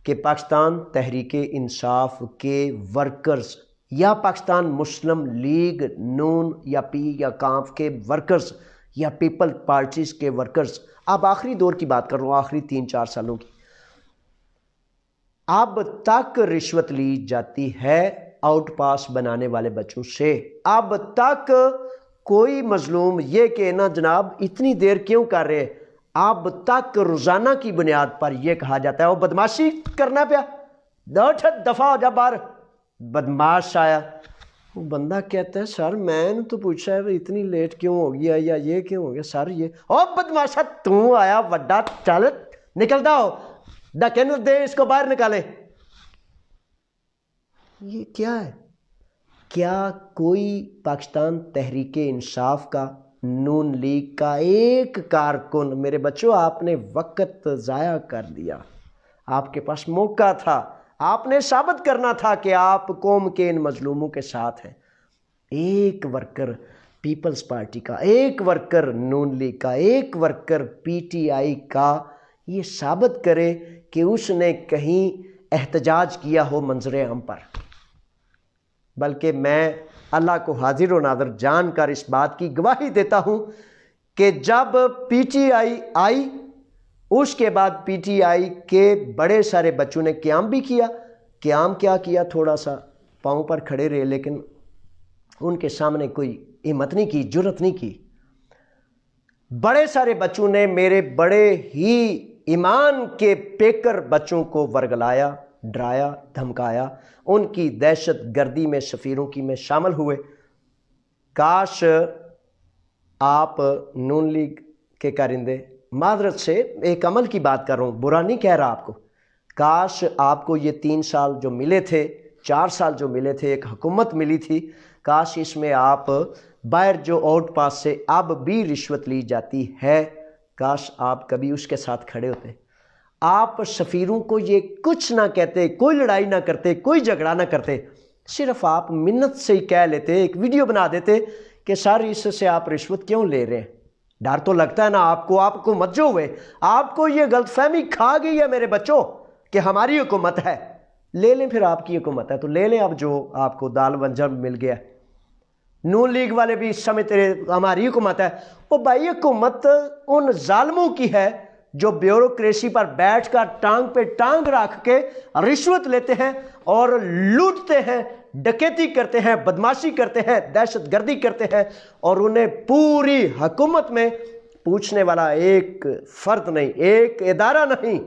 کہ پاکستان تحریک انصاف کے ورکرز یا پاکستان مسلم لیگ نون یا پی یا کانف کے ورکرز یا پیپل پارٹیز کے ورکرز، اب آخری دور کی بات کر رہا ہوں، آخری 3-4 سالوں کی، اب تک رشوت لی جاتی ہے آؤٹ پاس بنانے والے بچوں سے، اب تک کوئی مظلوم یہ کہ نا جناب اتنی دیر کیوں کر رہے، اب تک روزانہ کی بنیاد پر یہ کہا جاتا ہے وہ بدماشی کرنا پیا، دفعہ ہو جا باہر، بدماش آیا، وہ بندہ کہتا ہے سر میں نے تو پوچھا ہے اتنی لیٹ کیوں ہو گیا یا یہ کیوں ہو گیا سر، یہ او بدماشا تو آیا وڈا، چل نکلتا ہو، ڈکن دے اس کو باہر نکالے۔ یہ کیا ہے؟ کیا کوئی پاکستان تحریک انصاف کا، نون لیگ کا ایک کارکن، میرے بچوں آپ نے وقت ضائع کر دیا، آپ کے پاس موقع تھا، آپ نے ثابت کرنا تھا کہ آپ قوم کے ان مظلوموں کے ساتھ ہیں، ایک ورکر پیپلز پارٹی کا، ایک ورکر نون لیگ کا، ایک ورکر پی ٹی آئی کا یہ ثابت کرے کہ اس نے کہیں احتجاج کیا ہو منظر عام پر۔ بلکہ میں اللہ کو حاضر و ناظر جان کر اس بات کی گواہی دیتا ہوں کہ جب پی ٹی آئی آئی، اس کے بعد پی ٹی آئی کے بڑے سارے بچوں نے قیام بھی کیا، قیام کیا کیا، تھوڑا سا پاؤں پر کھڑے رہے لیکن ان کے سامنے کوئی ہمت نہیں کی، جرأت نہیں کی۔ بڑے سارے بچوں نے میرے بڑے ہی ایمان کے پیکر بچوں کو ورگلایا، ڈرایا، دھمکایا، ان کی دہشت گردی میں سفیروں کی میں شامل ہوئے۔ کاش آپ نون لیگ کے کارندے، معذرت سے ایک عمل کی بات کر رہا ہوں، برا نہیں کہہ رہا آپ کو، کاش آپ کو یہ 3 سال جو ملے تھے، 4 سال جو ملے تھے، ایک حکومت ملی تھی، کاش اس میں آپ باہر جو آؤٹ پاس سے اب بھی رشوت لی جاتی ہے، کاش آپ کبھی اس کے ساتھ کھڑے ہوتے، آپ سفیروں کو یہ کچھ نہ کہتے، کوئی لڑائی نہ کرتے، کوئی جھگڑا نہ کرتے، صرف آپ منت سے ہی کہہ لیتے، ایک ویڈیو بنا دیتے کہ سر اس سے آپ رشوت کیوں لے رہے ہیں، ڈر تو لگتا ہے نا آپ کو مت جو ہوئے، آپ کو یہ غلط فہمی کھا گئی ہے میرے بچوں کہ ہماری حکومت ہے، لے لیں، پھر آپ کی حکومت ہے تو لے لیں اب جو آپ کو دال ونجر مل گیا۔ نون لیگ والے بھی اس سمجھتے رہے ہماری حکومت ہے، وہ بھائی حکومت ان ظالموں کی ہے جو بیوروکریسی پر بیٹھ کر ٹانگ پہ ٹانگ رکھ کے رشوت لیتے ہیں اور لوٹتے ہیں، ڈکیتی کرتے ہیں، بدماشی کرتے ہیں، دہشت گردی کرتے ہیں، اور انہیں پوری حکومت میں پوچھنے والا ایک فرد نہیں، ایک ادارہ نہیں۔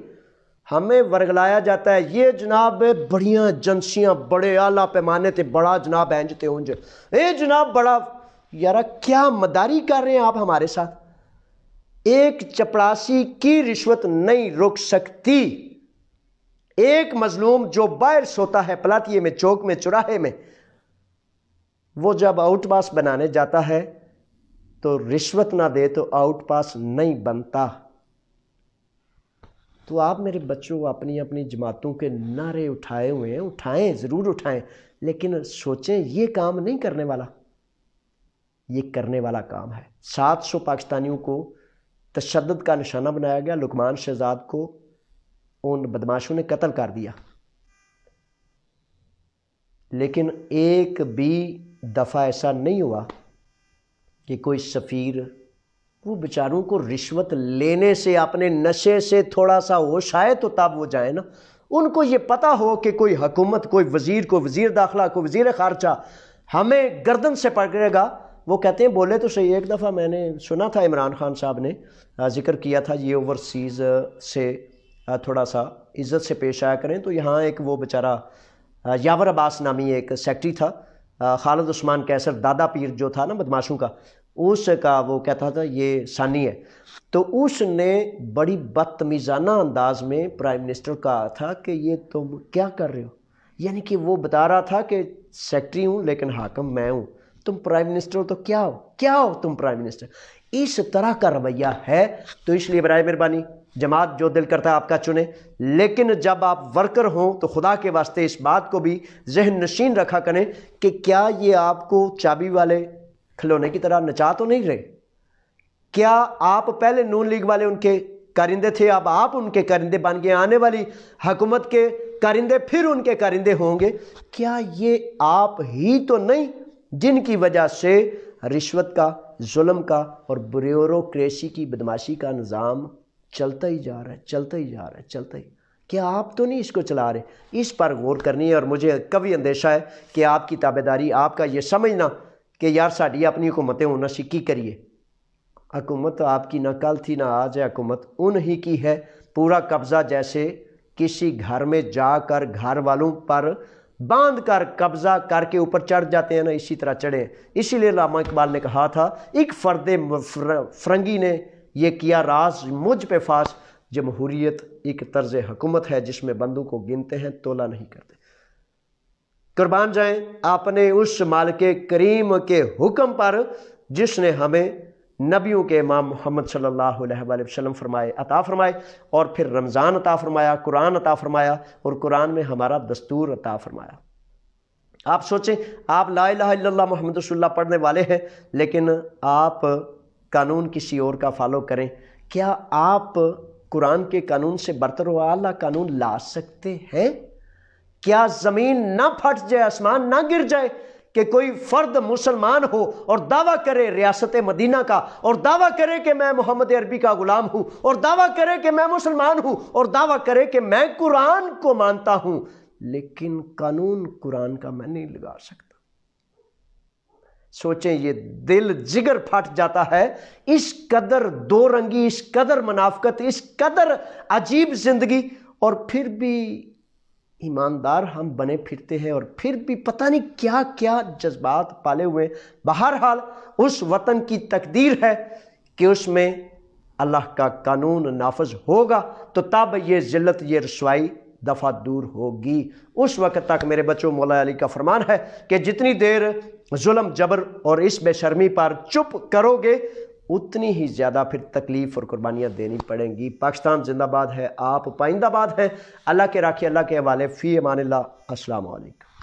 ہمیں ورگلایا جاتا ہے یہ جناب بڑیاں ایجنسیاں بڑے اعلیٰ پیمانے تے بڑا جناب اینجتے ہونجے، اے جناب بڑا، یارا کیا مداری کر رہے ہیں آپ ہمارے ساتھ؟ ایک چپڑاسی کی رشوت نہیں رک سکتی۔ ایک مظلوم جو باہر سوتا ہے پلاتیے میں، چوک میں، چوراہے میں، وہ جب آؤٹ پاس بنانے جاتا ہے تو رشوت نہ دے تو آؤٹ پاس نہیں بنتا۔ تو آپ میرے بچوں اپنی اپنی جماعتوں کے نعرے اٹھائے ہوئے ہیں، اٹھائیں، ضرور اٹھائیں، لیکن سوچیں یہ کام نہیں کرنے والا، یہ کرنے والا کام ہے۔ 700 پاکستانیوں کو تشدد کا نشانہ بنایا گیا، لقمان شہزاد کو ان بدماشوں نے قتل کر دیا، لیکن ایک بھی دفعہ ایسا نہیں ہوا کہ کوئی سفیر وہ بیچاروں کو رشوت لینے سے، اپنے نشے سے تھوڑا سا ہوش آئے تو تب وہ جائیں نا، ان کو یہ پتہ ہو کہ کوئی حکومت، کوئی وزیر، کوئی وزیر داخلہ، کوئی وزیر خارجہ ہمیں گردن سے پکڑے گا۔ وہ کہتے ہیں بولے تو صحیح، ایک دفعہ میں نے سنا تھا عمران خان صاحب نے ذکر کیا تھا یہ اوورسیز سے تھوڑا سا عزت سے پیش آیا کریں، تو یہاں ایک وہ بیچارہ یاور عباس نامی ایک سیکٹری تھا، خالد عثمان کیسر دادا پیر جو تھا نا بدماشوں کا، اس کا وہ کہتا تھا یہ ثانی ہے، تو اس نے بڑی بدتمیزانہ انداز میں پرائم منسٹر کہا تھا کہ یہ تم کیا کر رہے ہو، یعنی کہ وہ بتا رہا تھا کہ سیکٹری ہوں لیکن حاکم میں ہوں، تم پرائم منسٹر ہو تو کیا ہو تم پرائم منسٹر، اس طرح کا رویہ ہے۔ تو اس لیے برائے مہربانی جماعت جو دل کرتا ہے آپ کا چنیں، لیکن جب آپ ورکر ہوں تو خدا کے واسطے اس بات کو بھی ذہن نشین رکھا کریں کہ کیا یہ آپ کو چابی والے کھلونے کی طرح نچا تو نہیں رہے؟ کیا آپ پہلے نون لیگ والے ان کے کارندے تھے، اب آپ ان کے کارندے بن گئے، آنے والی حکومت کے کارندے پھر ان کے کارندے ہوں گے؟ کیا یہ آپ ہی تو نہیں جن کی وجہ سے رشوت کا، ظلم کا اور بیوروکریسی کی بدماشی کا نظام چلتا ہی جا رہا ہے، چلتا ہی جا رہا ہے، چلتا ہی؟ کیا آپ تو نہیں اس کو چلا رہے؟ اس پر غور کرنی ہے، اور مجھے کبھی اندیشہ ہے کہ آپ کی تابعداری، آپ کا یہ سمجھنا کہ یار ساڑی اپنی حکومتیں ہونا سکی کریے، حکومت آپ کی نہ کل تھی نہ آج ہے، حکومت انہی کی ہے۔ پورا قبضہ جیسے کسی گھر میں جا کر گھر والوں پر باندھ کر قبضہ کر کے اوپر چڑھ جاتے ہیں نا، اسی طرح چڑھے۔ اسی لیے علامہ اقبال نے کہا تھا ایک فرد فرنگی نے یہ کیا راز مجھ پہ فاش، جمہوریت ایک طرز حکومت ہے جس میں بندوں کو گنتے ہیں تولا نہیں کرتے۔ قربان جائیں اپنے اس مالک کریم کے حکم پر جس نے ہمیں نبیوں کے امام محمد صلی اللہ علیہ وآلہ وسلم عطا فرمائے، اور پھر رمضان عطا فرمایا، قرآن عطا فرمایا، اور قرآن میں ہمارا دستور عطا فرمایا۔ آپ سوچیں، آپ لا الہ الا اللہ محمد رسول اللہ پڑھنے والے ہیں، لیکن آپ قانون کسی اور کا فالو کریں۔ کیا آپ قرآن کے قانون سے برتر و اعلیٰ قانون لا سکتے ہیں؟ کیا زمین نہ پھٹ جائے، آسمان نہ گر جائے کہ کوئی فرد مسلمان ہو اور دعویٰ کرے ریاست مدینہ کا، اور دعویٰ کرے کہ میں محمد عربی کا غلام ہوں، اور دعویٰ کرے کہ میں مسلمان ہوں، اور دعویٰ کرے کہ میں قرآن کو مانتا ہوں، لیکن قانون قرآن کا میں نہیں لگا سکتا؟ سوچیں، یہ دل جگر پھٹ جاتا ہے، اس قدر دو رنگی، اس قدر منافقت، اس قدر عجیب زندگی، اور پھر بھی ایماندار ہم بنے پھرتے ہیں، اور پھر بھی پتہ نہیں کیا کیا جذبات پالے ہوئے۔ بہرحال اس وطن کی تقدیر ہے کہ اس میں اللہ کا قانون نافذ ہوگا، تو تب یہ ذلت، یہ رسوائی دفعہ دور ہوگی۔ اس وقت تک میرے بچوں، مولا علی کا فرمان ہے کہ جتنی دیر ظلم، جبر اور اس بے شرمی پر چپ کرو گے، اتنی ہی زیادہ پھر تکلیف اور قربانیاں دینی پڑیں گی۔ پاکستان زندہ باد ہے، آپ پائندہ باد ہیں۔ اللہ کے راکھے، اللہ کے حوالے، فی امان اللہ، السلام علیکم۔